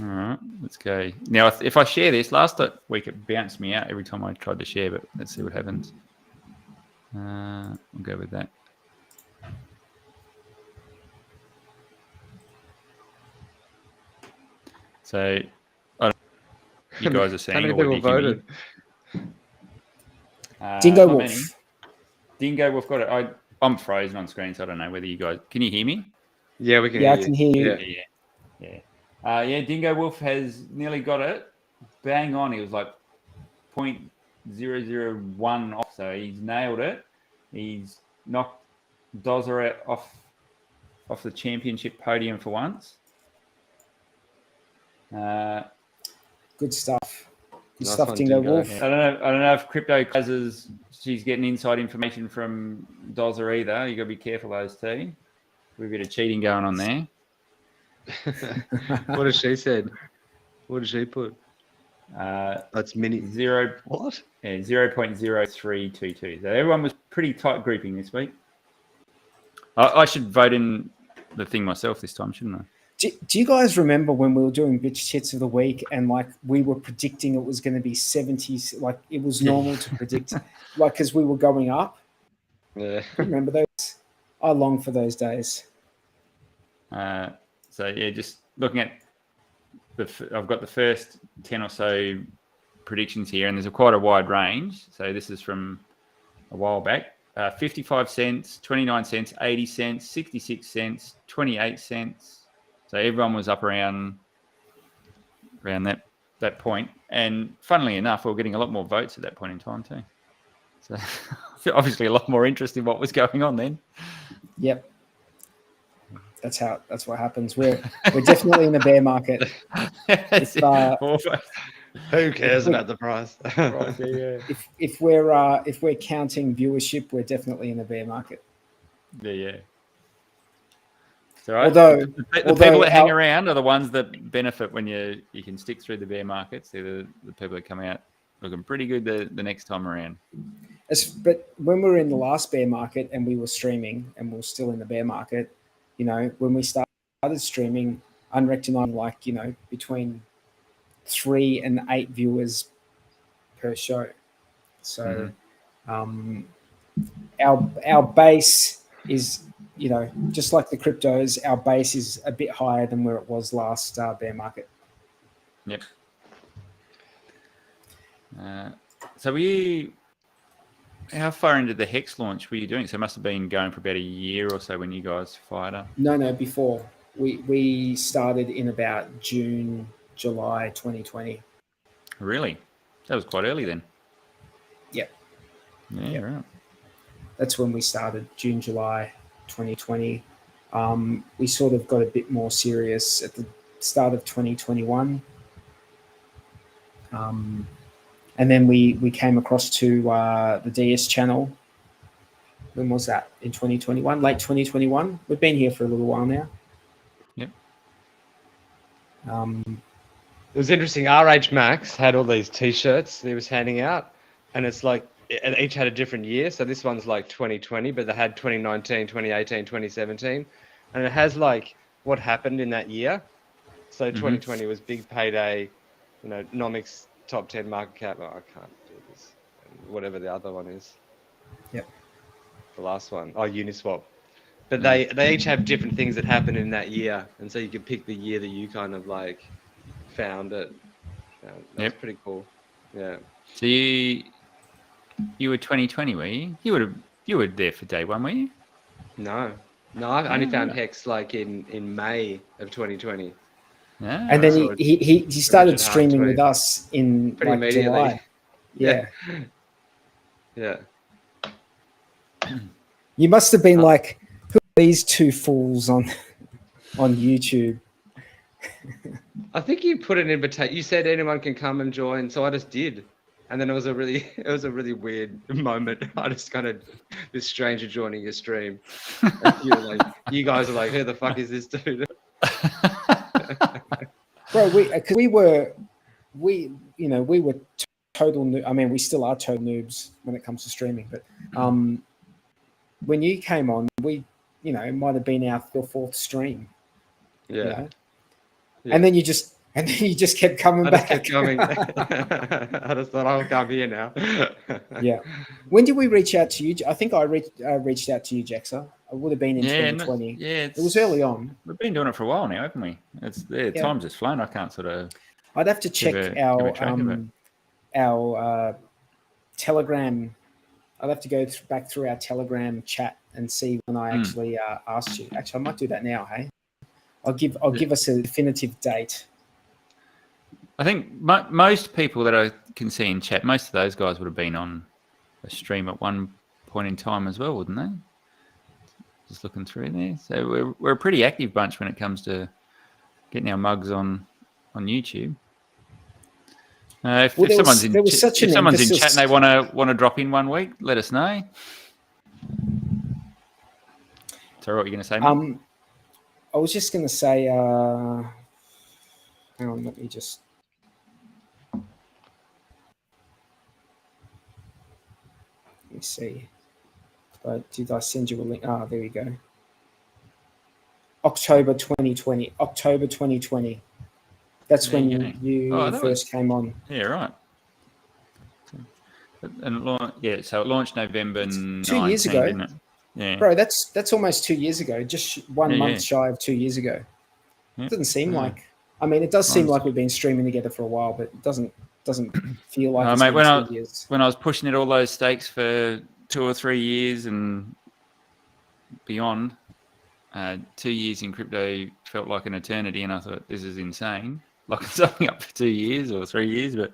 All right, let's go. Now, if I share this, last week it bounced me out every time I tried to share, but let's see what happens. We'll go with that. So, you guys are seeing how many people voted? Dingo Wolf. Dingo Wolf got it. I'm frozen on screen, so I don't know whether you guys can you hear me? Yeah, we can. Yeah, I can hear you. Yeah. Dingo Wolf has nearly got it. Bang on. He was like 0.001 off, so he's nailed it. He's knocked Dozer off the championship podium for once. Good stuff. Good Nice stuff, one, Dingo Dingo. Wolf. I don't know if Crypto Crazes, she's getting inside information from Dozer either. You got to be careful those two. We've got a bit of cheating going on there. What has she said? What did she put? That's mini. 0.0322. So everyone was pretty tight grouping this week. I should vote in the thing myself this time, shouldn't I? Do you guys remember when we were doing Bitch Tits of the Week and like we were predicting it was going to be 70s, like it was normal to predict, like because we were going up? Yeah. Remember those? I long for those days. Just looking at I've got the first 10 or so predictions here, and there's quite a wide range. So this is from a while back. 55 cents, 29 cents, 80 cents, 66 cents, 28 cents. So everyone was up around that point. And funnily enough, we were getting a lot more votes at that point in time too. So obviously a lot more interest in what was going on then. Yep. That's what happens. We're definitely in a bear market. Who cares about the price? If we're counting viewership, we're definitely in a bear market. Yeah. So right. Although the people that hang around are the ones that benefit when you can stick through the bear markets. They're the people that come out looking pretty good the next time around. But when we were in the last bear market and we were streaming and we were still in the bear market, when we started streaming, unrecognized, like, between 3 and 8 viewers per show. So our base is, just like the cryptos, our base is a bit higher than where it was last bear market. Yep. So how far into the Hex launch were you doing? So it must have been going for about a year or so when you guys fired up. No, before. We started in about June, July 2020. Really? That was quite early then. Yep. Yeah, right. That's when we started, June, July 2020. We sort of got a bit more serious at the start of 2021. And then we came across to the DS channel. When was that? In 2021, late 2021. We've been here for a little while now. Yep. It was interesting. RH Max had all these T-shirts that he was handing out, and it's like and each had a different year. So this one's like 2020, but they had 2019, 2018, 2017, and it has like what happened in that year. So 2020 was big payday, Nomics top 10 market cap. Oh, I can't do this. Whatever the other one is. Yep. The last one. Oh, Uniswap. But they each have different things that happened in that year, and so you could pick the year that you kind of like found it. That's pretty cool. Yeah. So you were 2020, were you? You were there for day one, were you? No, I only found Hex like in May of 2020. Yeah. And then he started streaming with us in pretty like immediately. July. Yeah. Yeah. You must have been like, who are these two fools on YouTube? I think you put an invitation. You said anyone can come and join, so I just did. And then it was a really weird moment. I just kind of this stranger joining your stream. And you guys are like, who the fuck is this dude? Bro, we were total. I mean, we still are total noobs when it comes to streaming. But when you came on, it might have been our 4th stream. Yeah. And then you just kept coming back. I just kept coming. I just thought I'll come here now. Yeah. When did we reach out to you? I think I reached out to you, Jaxa. It would have been in 2020. It was early on. We've been doing it for a while now, haven't we? Time's just flown. I can't sort of. I'd have to check our Telegram. I'd have to go back through our Telegram chat and see when I actually asked you. Actually, I might do that now. Hey, I'll give us a definitive date. I think most people that I can see in chat, most of those guys would have been on a stream at one point in time as well, wouldn't they? Just looking through there. So we're a pretty active bunch when it comes to getting our mugs on YouTube. If someone's in chat and they want to drop in one week, let us know. So what are you going to say, mate? I was just going to say, hang on, let me just. Let me see. Did I send you a link? There you go. October 2020. That's when you first came on. Yeah, right. And so it launched November 19, 2 years ago, didn't it? Yeah. Bro, that's almost 2 years ago. Just 1 month shy of 2 years ago. Yeah. It doesn't seem like. I mean, it does seem like we've been streaming together for a while, but it doesn't feel like. Mate, when I was pushing it all those stakes for 2 or 3 years and beyond, 2 years in crypto felt like an eternity, and I thought this is insane. Locking something up for 2 years or 3 years, but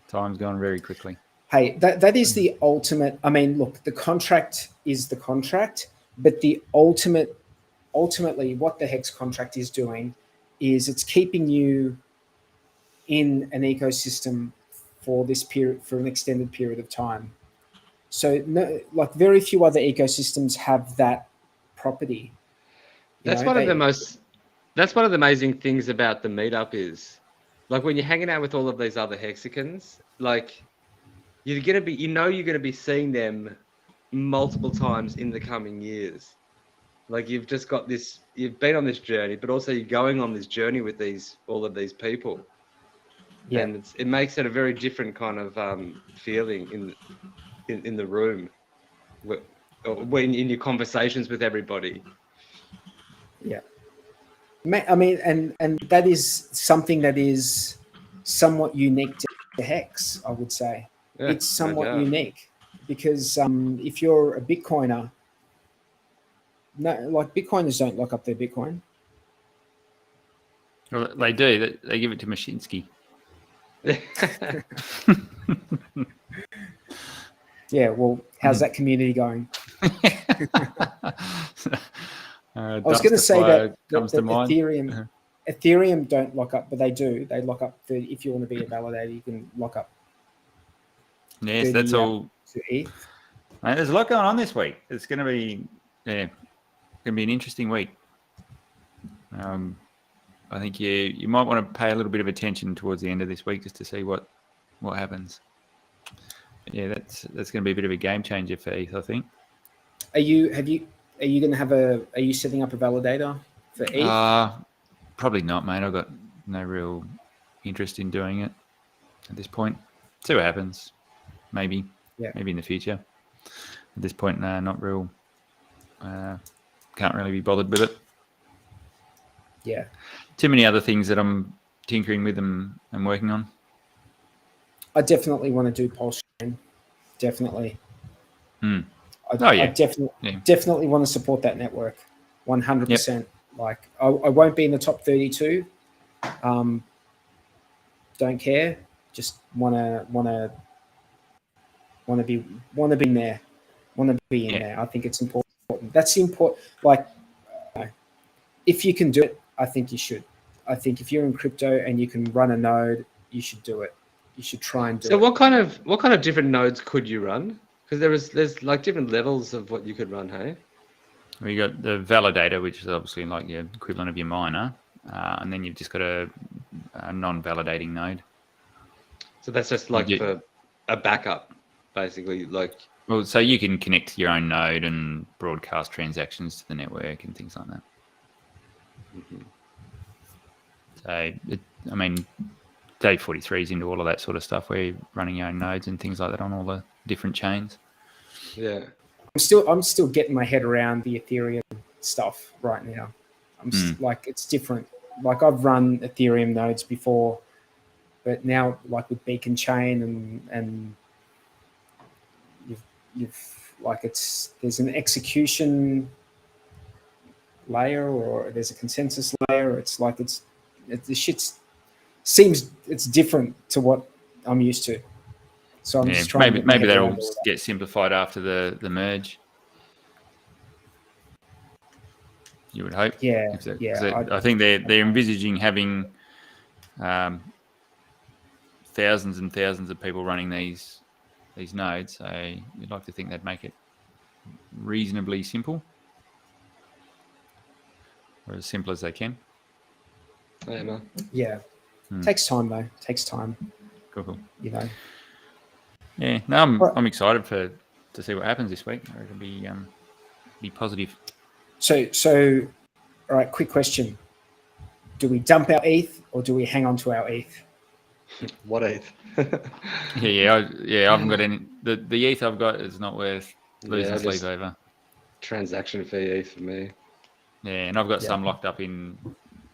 time's gone very quickly. Hey, that is the ultimate. I mean, look, the contract is the contract, but the ultimately, what the Hex contract is doing is it's keeping you in an ecosystem for this period, for an extended period of time. So, very few other ecosystems have that property. That's one of the amazing things about the meetup is, like, when you're hanging out with all of these other hexagons, like, you're going to be seeing them multiple times in the coming years. Like you've just got this. You've been on this journey, but also you're going on this journey with all of these people, Yeah. and it makes it a very different kind of feeling in the room, when in your conversations with everybody. Yeah. I mean, and that is something that is somewhat unique to Hex, I would say. Yeah, It's somewhat no doubt. unique because if you're a Bitcoiner, no, like Bitcoiners don't lock up their Bitcoin. Well, they do. They give it to Mashinsky. Yeah. Well, how's that community going? I was going to say that Ethereum don't lock up, but they do. They lock up 30. If you want to be a validator, you can lock up. Yes, that's all. To ETH. Mate, there's a lot going on this week. It's going to be, going to be an interesting week. I think you might want to pay a little bit of attention towards the end of this week just to see what happens. Yeah, that's going to be a bit of a game changer for ETH, I think. Are you going to have are you setting up a validator for ETH? Probably not, mate. I've got no real interest in doing it at this point. See what happens. Maybe in the future. At this point, not real. Can't really be bothered with it. Yeah. Too many other things that I'm tinkering with and working on. I definitely want to do Pulse Chain. Definitely. I definitely want to support that network. 100%. Yep. Like I won't be in the top 32. Don't care. Just want to be in there. Want to be in there. I think it's important. That's important. Like, if you can do it, I think you should. I think if you're in crypto and you can run a node, you should do it. You should try and do it. So what kind of different nodes could you run? Because there's like different levels of what you could run, hey? Well, you got the validator, which is obviously like your equivalent of your miner, and then you've just got a non-validating node. So that's just like for a backup, basically, like. Well, so you can connect to your own node and broadcast transactions to the network and things like that. Mm-hmm. So, Day 43 is into all of that sort of stuff where you're running your own nodes and things like that on all the different chains. Yeah. I'm still getting my head around the Ethereum stuff right now. Like it's different. Like I've run Ethereum nodes before, but now like with Beacon Chain and you've like there's an execution layer or there's a consensus layer. It's like the shit's seems it's different to what I'm used to. So I'm just trying. Maybe that'll get simplified after the merge. You would hope. Yeah, I think they're envisaging having thousands and thousands of people running these nodes. So you'd like to think they'd make it reasonably simple, or as simple as they can. Yeah. Takes time though. Takes time. Cool. You know. Yeah. No, I'm excited to see what happens this week. It'll be positive. So all right, quick question. Do we dump our ETH or do we hang on to our ETH? What ETH? I haven't got any. The ETH I've got is not worth losing sleep over. Transaction fee ETH for me. Yeah, and I've got some locked up in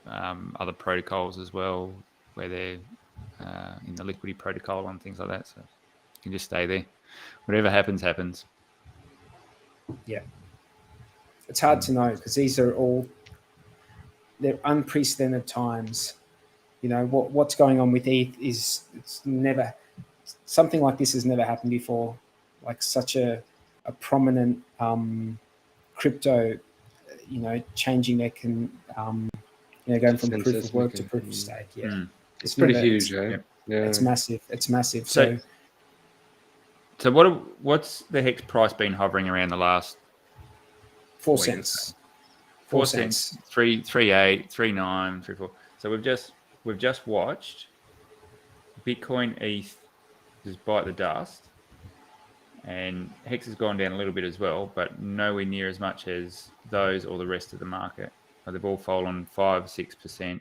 other protocols as well, where they're in the Liquidity protocol and things like that. So you can just stay there. Whatever happens, happens. Yeah. It's hard to know because they're unprecedented times. You know, what's going on with ETH it's never, something like this has never happened before. Like such a prominent crypto, changing their going from proof of work to proof of stake. Yeah. It's pretty huge, eh? Yeah. It's massive. It's massive. So what's the Hex price been hovering around the last 4 cents? 4 cents. 3.8, 3.9, 3.4. So we've just watched Bitcoin ETH just bite the dust, And Hex has gone down a little bit as well, but nowhere near as much as those or the rest of the market. They've all fallen 5-6%,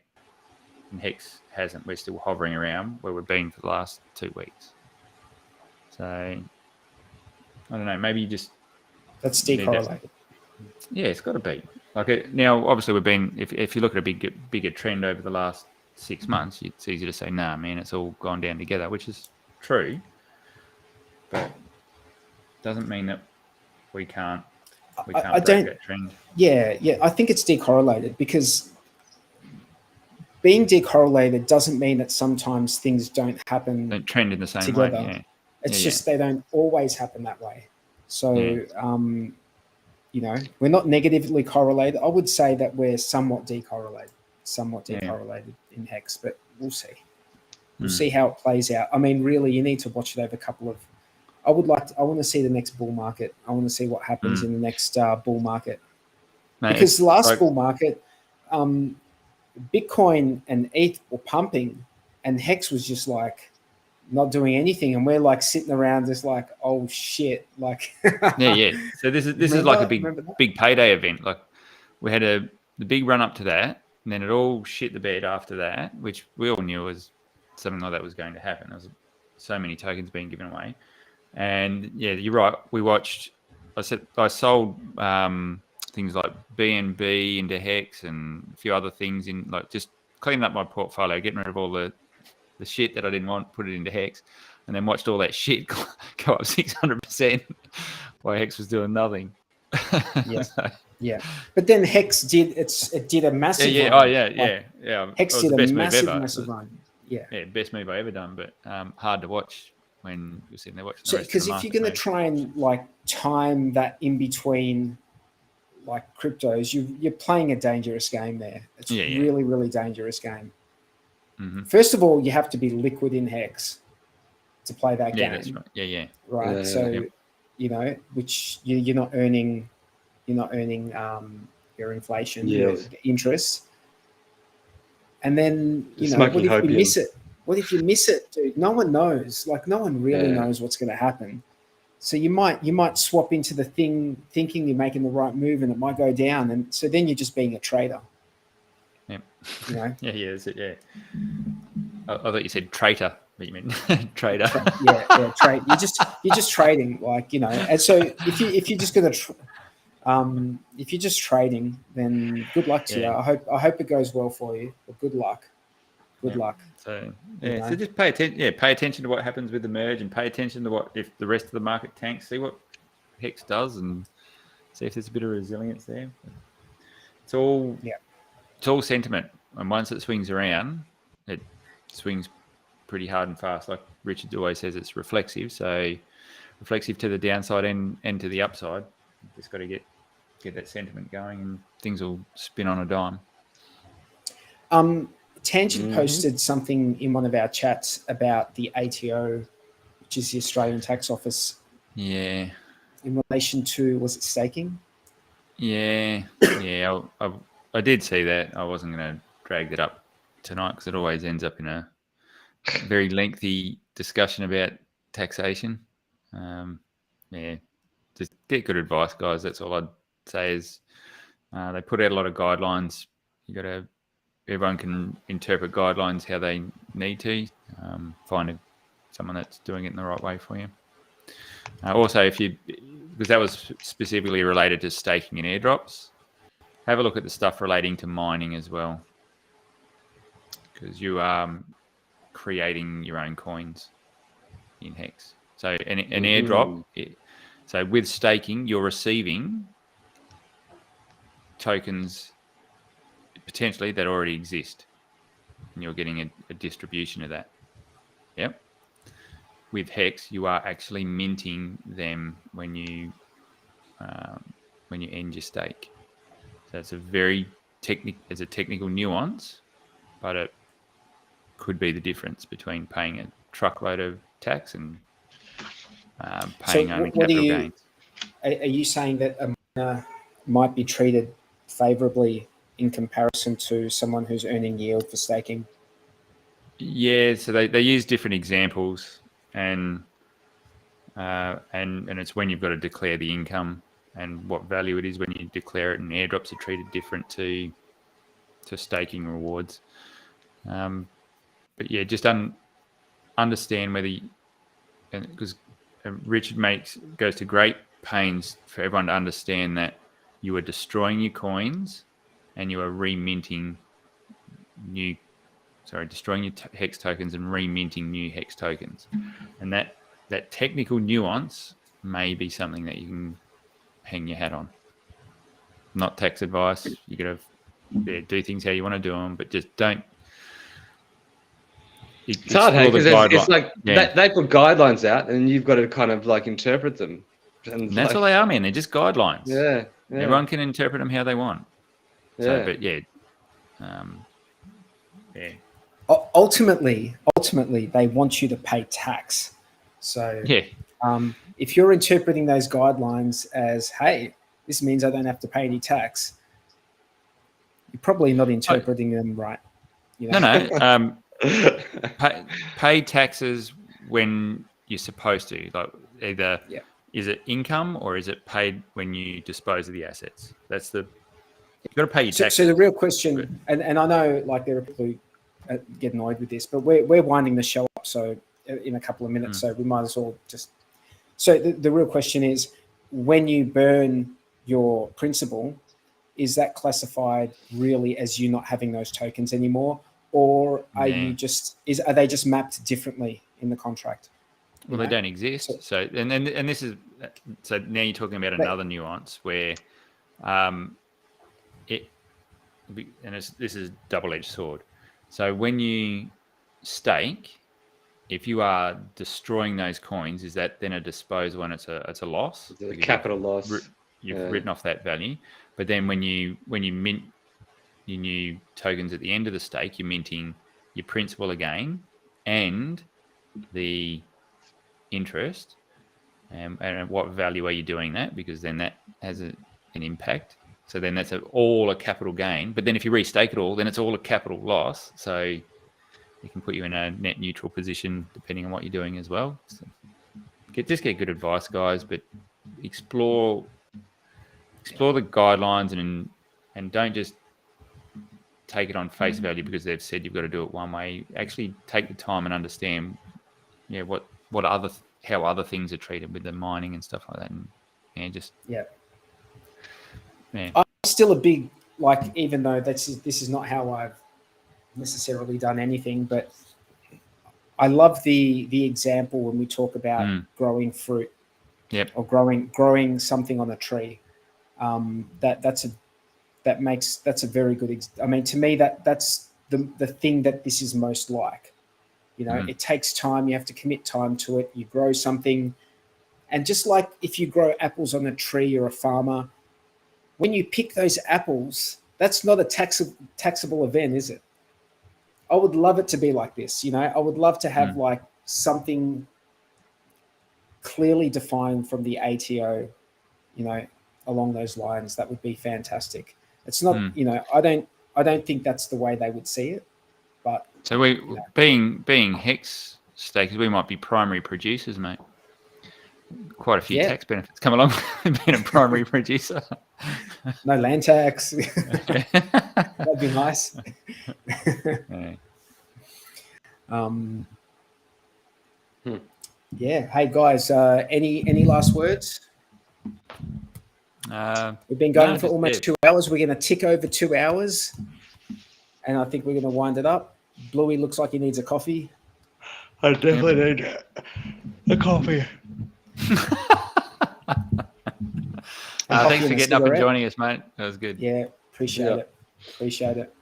and Hex hasn't. We're still hovering around where we've been for the last 2 weeks. So I don't know. Maybe you just That's decorrelated. Yeah, it's got to be. Now, obviously, we've been. If you look at a bigger trend over the last 6 months, it's easy to say, "Nah, man, it's all gone down together," which is true, but doesn't mean that we can't break that trend. Yeah, I think it's decorrelated because being decorrelated doesn't mean that sometimes things don't happen. Don't trend in the same together. way. Yeah. It's just they don't always happen that way. So, we're not negatively correlated. I would say that we're somewhat decorrelated in Hex, but we'll see. We'll see how it plays out. I mean, really, you need to watch it over a couple of. I want to see the next bull market. I want to see what happens in the next bull market. Mate, because the last bull market, Bitcoin and ETH were pumping, and Hex was just like not doing anything, and we're like sitting around just like, oh shit, like. yeah. So this is like a big payday event. Like we had the big run up to that, and then it all shit the bed after that, which we all knew was something like that was going to happen. There was so many tokens being given away, and yeah, you're right. We watched. I sold things like BNB into Hex and a few other things in like just cleaning up my portfolio, getting rid of all the shit that I didn't want, put it into Hex, and then watched all that shit go up 600% while Hex was doing nothing. Yeah. But then Hex did a massive run. Oh yeah. Hex did a massive run. Yeah, best move I ever done, but hard to watch when you're sitting there watching. So because if you're going to try and like time that in between like cryptos, you're playing a dangerous game there. It's really, really dangerous game. Mm-hmm. First of all, you have to be liquid in Hex to play that game. That's right. Yeah. Right. Which you're not earning your inflation, your interest. And then what if you miss it? What if you miss it, dude? No one knows. Like no one really knows what's going to happen. So you might swap into the thing thinking you're making the right move, and it might go down, and so then you're just being a trader. Yeah. That's it. Yeah. I thought you said traitor, but you mean trader. Trade. You're just trading, like And so if you're just gonna, if you're just trading, then good luck to you. I hope it goes well for you. But good luck. Good luck. So so just pay attention. Yeah, pay attention to what happens with the merge, and pay attention to what if the rest of the market tanks. See what Hex does, and see if there's a bit of resilience there. It's all It's all sentiment, and once it swings around, it swings pretty hard and fast. Like Richard always says, it's reflexive. So reflexive to the downside and to the upside. Just got to get that sentiment going, and things will spin on a dime. Tangent posted something in one of our chats about the ATO, which is the Australian Tax Office. Yeah. In relation to, was it staking? Yeah. I did see that. I wasn't going to drag that up tonight because it always ends up in a very lengthy discussion about taxation. Just get good advice, guys. That's all I'd say is they put out a lot of guidelines. Everyone can interpret guidelines how they need to. Find someone that's doing it in the right way for you. Also, because that was specifically related to staking and airdrops, have a look at the stuff relating to mining as well, because you are creating your own coins in Hex. So an airdrop, so with staking, you're receiving tokens potentially that already exist, and you're getting a distribution of that. Yep. With Hex, you are actually minting them when you end your stake. So it's a very technical nuance, but it could be the difference between paying a truckload of tax and paying only capital gains. Are you saying that a miner might be treated favorably in comparison to someone who's earning yield for staking? Yeah, so they use different examples, and and it's when you've got to declare the income and what value it is when you declare it, and airdrops are treated different to staking rewards. But yeah, just understand whether, because Richard goes to great pains for everyone to understand that you are destroying your coins and you are destroying your hex tokens and reminting new hex tokens, and that technical nuance may be something that you can hang your hat on. Not tax advice. You got to do things how you want to do them, but just don't. It's hard, because it's like they put guidelines out, and you've got to kind of like interpret them. And that's all they are, man. They're just guidelines. Yeah. Everyone can interpret them how they want. Yeah. So, but yeah. Ultimately, they want you to pay tax. So yeah. If you're interpreting those guidelines as, hey, this means I don't have to pay any tax, you're probably not interpreting them right. You know? No. Pay taxes when you're supposed to. Like either is it income or is it paid when you dispose of the assets? You've got to pay your taxes. So the real question, and I know like there are people who get annoyed with this, but we're winding the show up so in a couple of minutes, so we might as well just. So the real question is, when you burn your principal, is that classified really as you not having those tokens anymore, or are you are they just mapped differently in the contract? Well, they don't exist. So this is now you're talking about another nuance where, this is double-edged sword. So when you stake, if you are destroying those coins, is that then a disposal and it's a loss? It's a capital loss. You've written off that value. But then when you mint your new tokens at the end of the stake, you're minting your principal again and the interest. And at what value are you doing that? Because then that has an impact. So then that's all a capital gain. But then if you restake it all, then it's all a capital loss. So it can put you in a net neutral position depending on what you're doing as well. So get good advice, guys, but explore the guidelines and don't just take it on face value because they've said you've got to do it one way. Actually take the time and understand how other things are treated with the mining and stuff like that. I'm still a big, like, even though this is not how I've necessarily done anything, but I love the example when we talk about growing fruit, or growing something on a tree. That's a very good. I mean, to me, that's the thing that this is most like. You know, it takes time. You have to commit time to it. You grow something, and just like if you grow apples on a tree, you're a farmer. When you pick those apples, that's not a taxable event, is it? I would love it to be like this. You know, I would love to have like something clearly defined from the ATO, you know, along those lines. That would be fantastic. It's not, you know, I don't think that's the way they would see it. But so being hex stakers, we might be primary producers, mate. Quite a few tax benefits come along with being a primary producer. No land tax. That'd be nice. Yeah. Hey guys, any last words? We've been going for almost 2 hours. We're going to tick over 2 hours, and I think we're going to wind it up. Bluey looks like he needs a coffee. I definitely need a coffee. Thanks for getting up and joining us, mate. That was good. Yeah, appreciate it.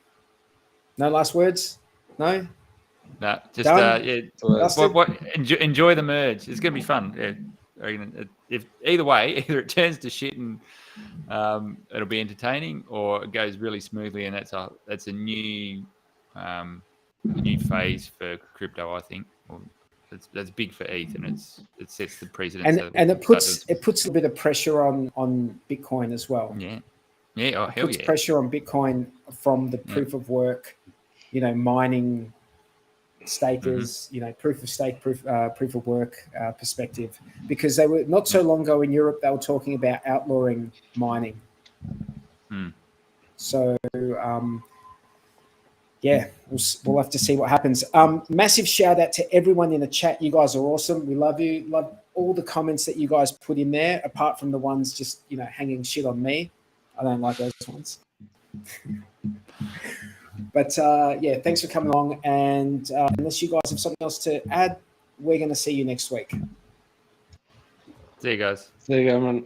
No last words? No? No, just enjoy the merge. It's going to be fun. If either way, either it turns to shit and it'll be entertaining, or it goes really smoothly, and that's a new phase for crypto, I think. That's big for ETH, and it sets the precedent. And it puts a bit of pressure on Bitcoin as well. Yeah. Oh, hell yeah. It puts pressure on Bitcoin from the proof of work, you know, mining stakers, proof of stake, proof of work perspective, because they were not so long ago in Europe, they were talking about outlawing mining. So, we'll have to see what happens. Massive shout out to everyone in the chat. You guys are awesome. We love you. Love all the comments that you guys put in there, apart from the ones just, hanging shit on me. I don't like those ones. But thanks for coming along. And unless you guys have something else to add, we're going to see you next week. See you guys. See you, man.